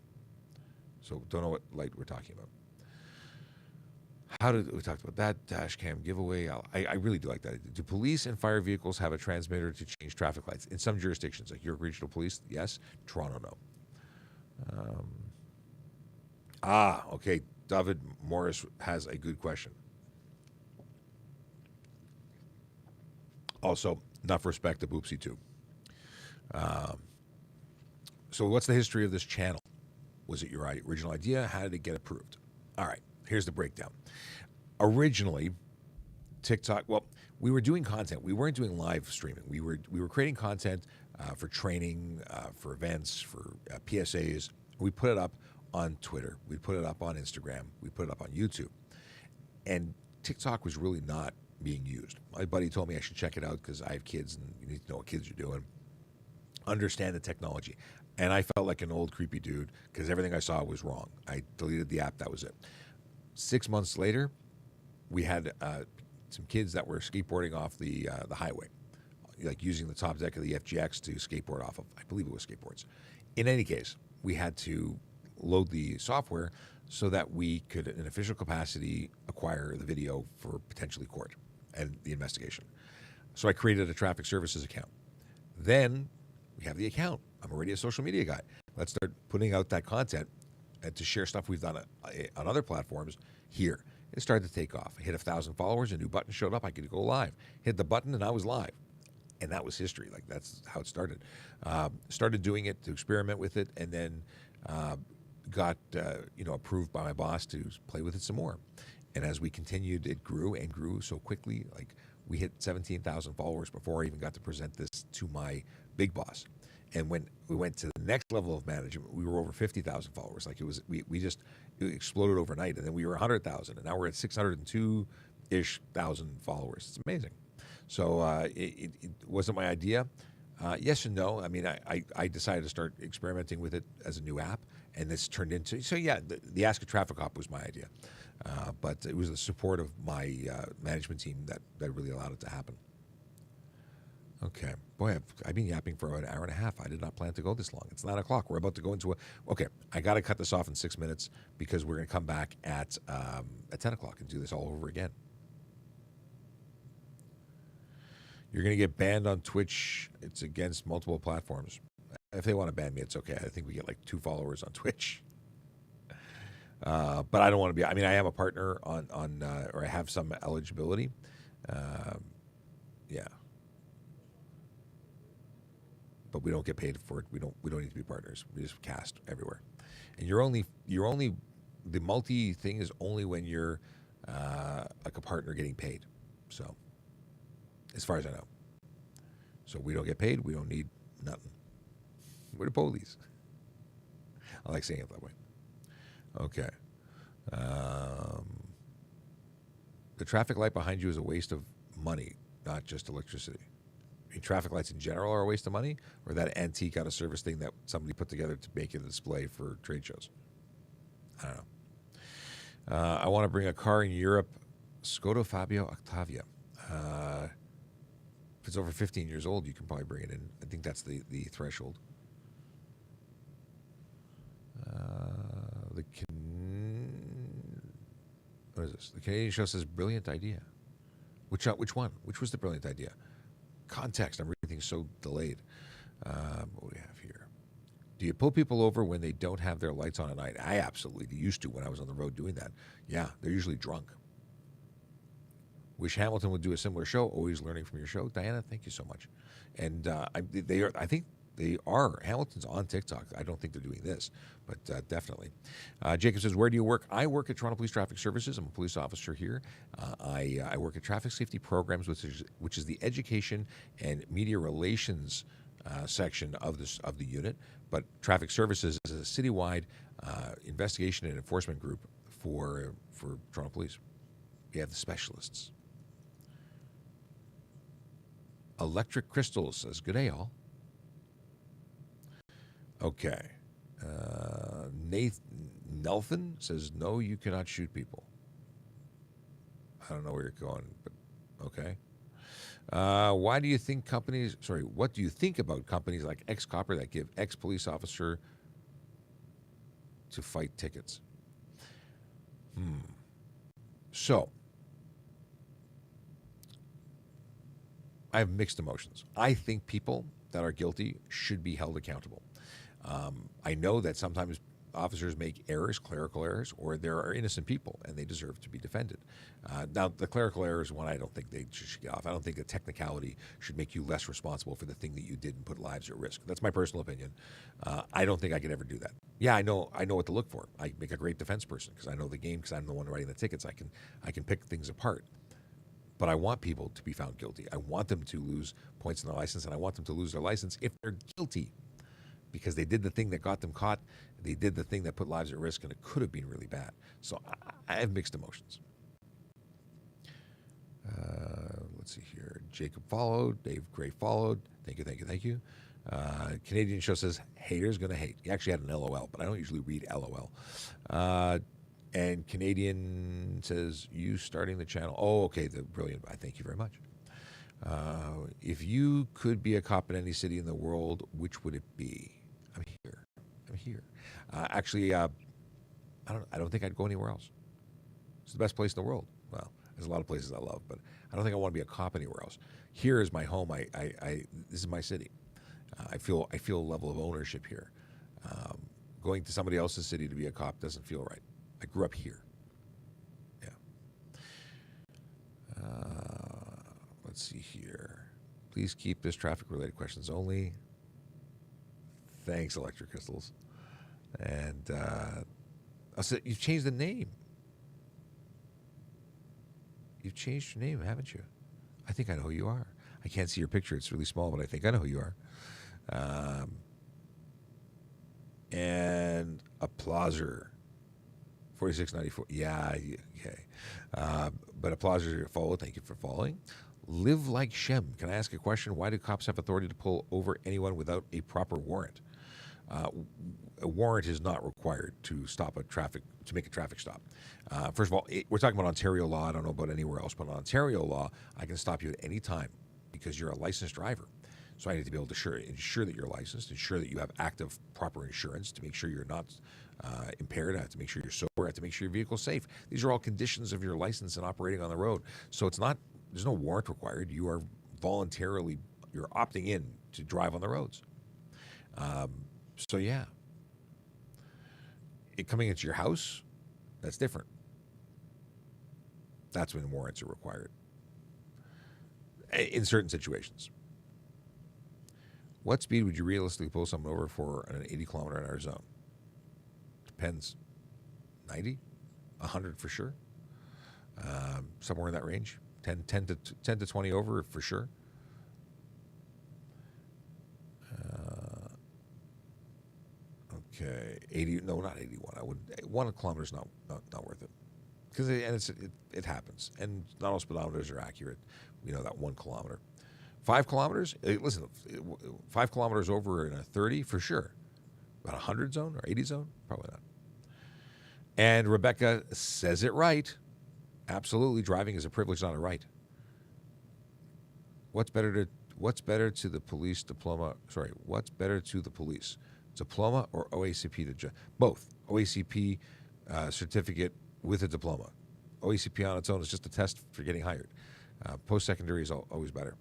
S1: So don't know what light we're talking about. We talked about that dash cam giveaway? I really do like that. Do police and fire vehicles have a transmitter to change traffic lights? In some jurisdictions, like York Regional Police, yes. Toronto, no. Okay. David Morris has a good question. Also, enough respect to Boopsy too. So what's the history of this channel? Was it your original idea? How did it get approved? All right, here's the breakdown. Originally, TikTok, well, we were doing content. We weren't doing live streaming. We were creating content for training, for events, for PSAs. We put it up on Twitter. We put it up on Instagram. We put it up on YouTube. And TikTok was really not being used. My buddy told me I should check it out because I have kids and you need to know what kids are doing. Understand the technology. And I felt like an old creepy dude because everything I saw was wrong. I deleted the app. That was it. 6 months later, we had some kids that were skateboarding off the highway, like using the top deck of the FGX to skateboard off of. I believe it was skateboards. In any case, we had to load the software so that we could, in official capacity, acquire the video for potentially court and the investigation. So I created a traffic services account. Then we have the account. I'm already a social media guy. Let's start putting out that content and to share stuff we've done on other platforms here. It started to take off. I hit 1,000 followers, a new button showed up, I could go live. Hit the button and I was live. And that was history. Like that's how it started. Started doing it to experiment with it, and then got approved by my boss to play with it some more. And as we continued, it grew and grew so quickly. Like we hit 17,000 followers before I even got to present this to my big boss. And when we went to the next level of management, we were over 50,000 followers. Like it exploded overnight. And then we were 100,000, and now we're at 602-ish thousand followers. It's amazing. So it wasn't my idea. Yes and no. I mean, I decided to start experimenting with it as a new app, and this turned into, so yeah, the Ask a Traffic Cop was my idea. But it was the support of my management team that really allowed it to happen. Okay. Boy, I've been yapping for an hour and a half. I did not plan to go this long. It's 9 o'clock. We're about to go into okay, I got to cut this off in 6 minutes because we're going to come back at 10 o'clock and do this all over again. You're going to get banned on Twitch. It's against multiple platforms. If they want to ban me, it's okay. I think we get like 2 followers on Twitch. But I don't want to be. I mean, I am a partner on or I have some eligibility. Yeah. But we don't get paid for it. We don't need to be partners. We just cast everywhere. And you're only the multi thing is only when you're like a partner getting paid. So as far as I know. So we don't get paid. We don't need nothing. We're the police. I like saying it that way. Okay. The traffic light behind you is a waste of money, not just electricity. I mean, traffic lights in general are a waste of money, or that antique out of service thing that somebody put together to make it a display for trade shows? I don't know. I want to bring a car in Europe, Skoda Fabio Octavia. If it's over 15 years old, you can probably bring it in. I think that's the threshold. What is this? The Canadian show says brilliant idea. Which one? Which was the brilliant idea? Context. I'm reading things so delayed. What do we have here? Do you pull people over when they don't have their lights on at night? I absolutely used to when I was on the road doing that. Yeah, they're usually drunk. Wish Hamilton would do a similar show. Always learning from your show, Diana. Thank you so much. And they are. I think they are. Hamilton's on TikTok. I don't think they're doing this, but definitely. Jacob says, "Where do you work?" I work at Toronto Police Traffic Services. I'm a police officer here. I work at Traffic Safety Programs, which is the education and media relations section of the unit. But Traffic Services is a citywide investigation and enforcement group for Toronto Police. We have the specialists. Electric Crystal says, "Good day, all." Okay. Nelson says, "No, you cannot shoot people." I don't know where you're going, but okay. Why do you think companies? Sorry, what do you think about companies like X-Copper that give ex-police officer to fight tickets? So, I have mixed emotions. I think people that are guilty should be held accountable. I know that sometimes officers make errors, clerical errors, or there are innocent people and they deserve to be defended. Now, the clerical errors one, I don't think they should get off. I don't think a technicality should make you less responsible for the thing that you did and put lives at risk. That's my personal opinion. I don't think I could ever do that. Yeah, I know what to look for. I make a great defense person because I know the game, because I'm the one writing the tickets. I can pick things apart. But I want people to be found guilty. I want them to lose points in their license, and I want them to lose their license if they're guilty, because they did the thing that got them caught. They did the thing that put lives at risk, and it could have been really bad. So I have mixed emotions. Let's see here. Jacob followed. Dave Gray followed. Thank you. Canadian Show says, haters gonna hate. He actually had an LOL, but I don't usually read LOL. And Canadian says, you starting the channel. Oh, okay, the brilliant. I thank you very much. If you could be a cop in any city in the world, which would it be? I'm here. Actually, I don't think I'd go anywhere else. It's the best place in the world. Well, there's a lot of places I love, but I don't think I want to be a cop anywhere else. Here is my home. This is my city. I feel a level of ownership here. Going to somebody else's city to be a cop doesn't feel right. I grew up here. Yeah. Let's see here. Please keep this traffic-related questions only. Thanks, Electric Crystals. And you've changed the name. You've changed your name, haven't you? I think I know who you are. I can't see your picture. It's really small, but I think I know who you are. And Applauser. 4694. Yeah, okay. But Applauser follow. Thank you for following. Live like Shem. Can I ask a question? Why do cops have authority to pull over anyone without a proper warrant? A warrant is not required to make a traffic stop. First of all, we're talking about Ontario law. I don't know about anywhere else, but on Ontario law, I can stop you at any time because you're a licensed driver. So I need to be able to ensure that you're licensed, ensure that you have active, proper insurance, to make sure you're not impaired. I have to make sure you're sober. I have to make sure your vehicle's safe. These are all conditions of your license and operating on the road. So there's no warrant required. You are you're opting in to drive on the roads. So yeah, coming into your house, that's different. That's when warrants are required in certain situations. What speed would you realistically pull someone over for an 80 kilometer an hour zone? Depends. 90, 100 for sure. Somewhere in that range. 10 to 20 over for sure. Okay, 80. No, not 81. I would. 1 kilometer is not worth it, because it happens, and not all speedometers are accurate. We know that 1 kilometer. 5 kilometers. Listen, 5 kilometers over in a 30 for sure. About 100 zone or 80 zone, probably not. And Rebecca says it right. Absolutely, driving is a privilege, not a right. What's better to the police diploma? Sorry, what's better to the police? Diploma or OACP? Both. OACP certificate with a diploma. OACP on its own is just a test for getting hired. Post-secondary is always better.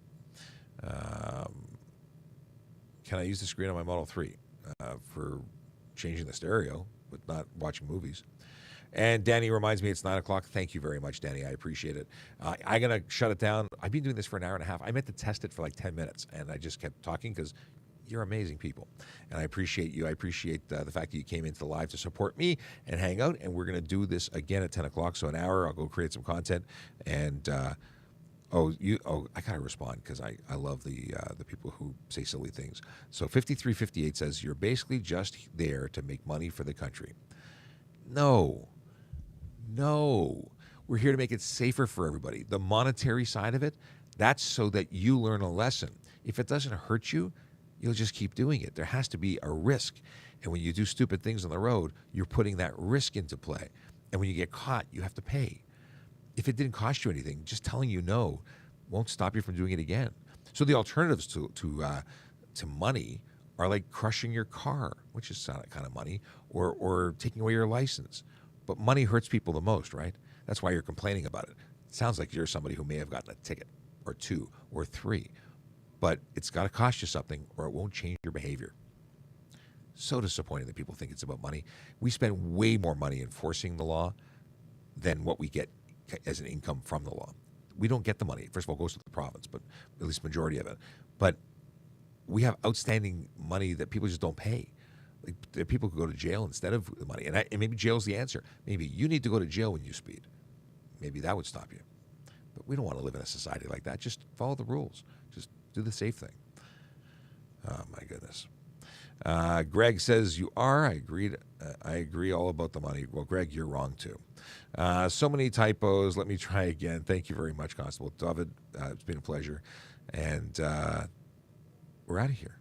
S1: Can I use the screen on my Model 3? for changing the stereo, but not watching movies. And Danny reminds me it's 9 o'clock. Thank you very much, Danny. I appreciate it. I'm going to shut it down. I've been doing this for an hour and a half. I meant to test it for like 10 minutes, and I just kept talking because you're amazing people. And I appreciate you. I appreciate the fact that you came into the live to support me and hang out. And we're going to do this again at 10 o'clock. So an hour, I'll go create some content. And, I got to respond because I love the people who say silly things. So 5358 says, you're basically just there to make money for the country. No. We're here to make it safer for everybody. The monetary side of it, that's so that you learn a lesson. If it doesn't hurt you, you'll just keep doing it. There has to be a risk. And when you do stupid things on the road, you're putting that risk into play. And when you get caught, you have to pay. If it didn't cost you anything, just telling you no won't stop you from doing it again. So the alternatives to money are like crushing your car, which is kind of money, or taking away your license. But money hurts people the most, right? That's why you're complaining about it. It sounds like you're somebody who may have gotten a ticket or 2 or 3. But it's got to cost you something or it won't change your behavior. So disappointing that people think it's about money. We spend way more money enforcing the law than what we get as an income from the law. We don't get the money. First of all, it goes to the province, but at least the majority of it. But we have outstanding money that people just don't pay. Like, people could go to jail instead of the money. And maybe jail's the answer. Maybe you need to go to jail when you speed. Maybe that would stop you. But we don't want to live in a society like that. Just follow the rules. Just do the safe thing. Oh, my goodness. Greg says, you are. I agree all about the money. Well, Greg, you're wrong, too. So many typos. Let me try again. Thank you very much, Constable David. It's been a pleasure. And we're out of here.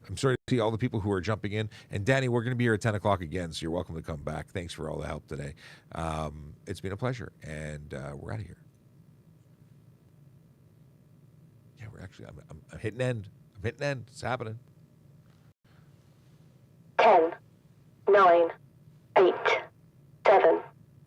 S1: I'm sorry to see all the people who are jumping in. And Danny, we're going to be here at 10 o'clock again, so you're welcome to come back. Thanks for all the help today. It's been a pleasure. And we're out of here. Yeah, we're actually, I'm hitting end. I'm hitting end. It's happening.
S4: 10, 9, 8, 7,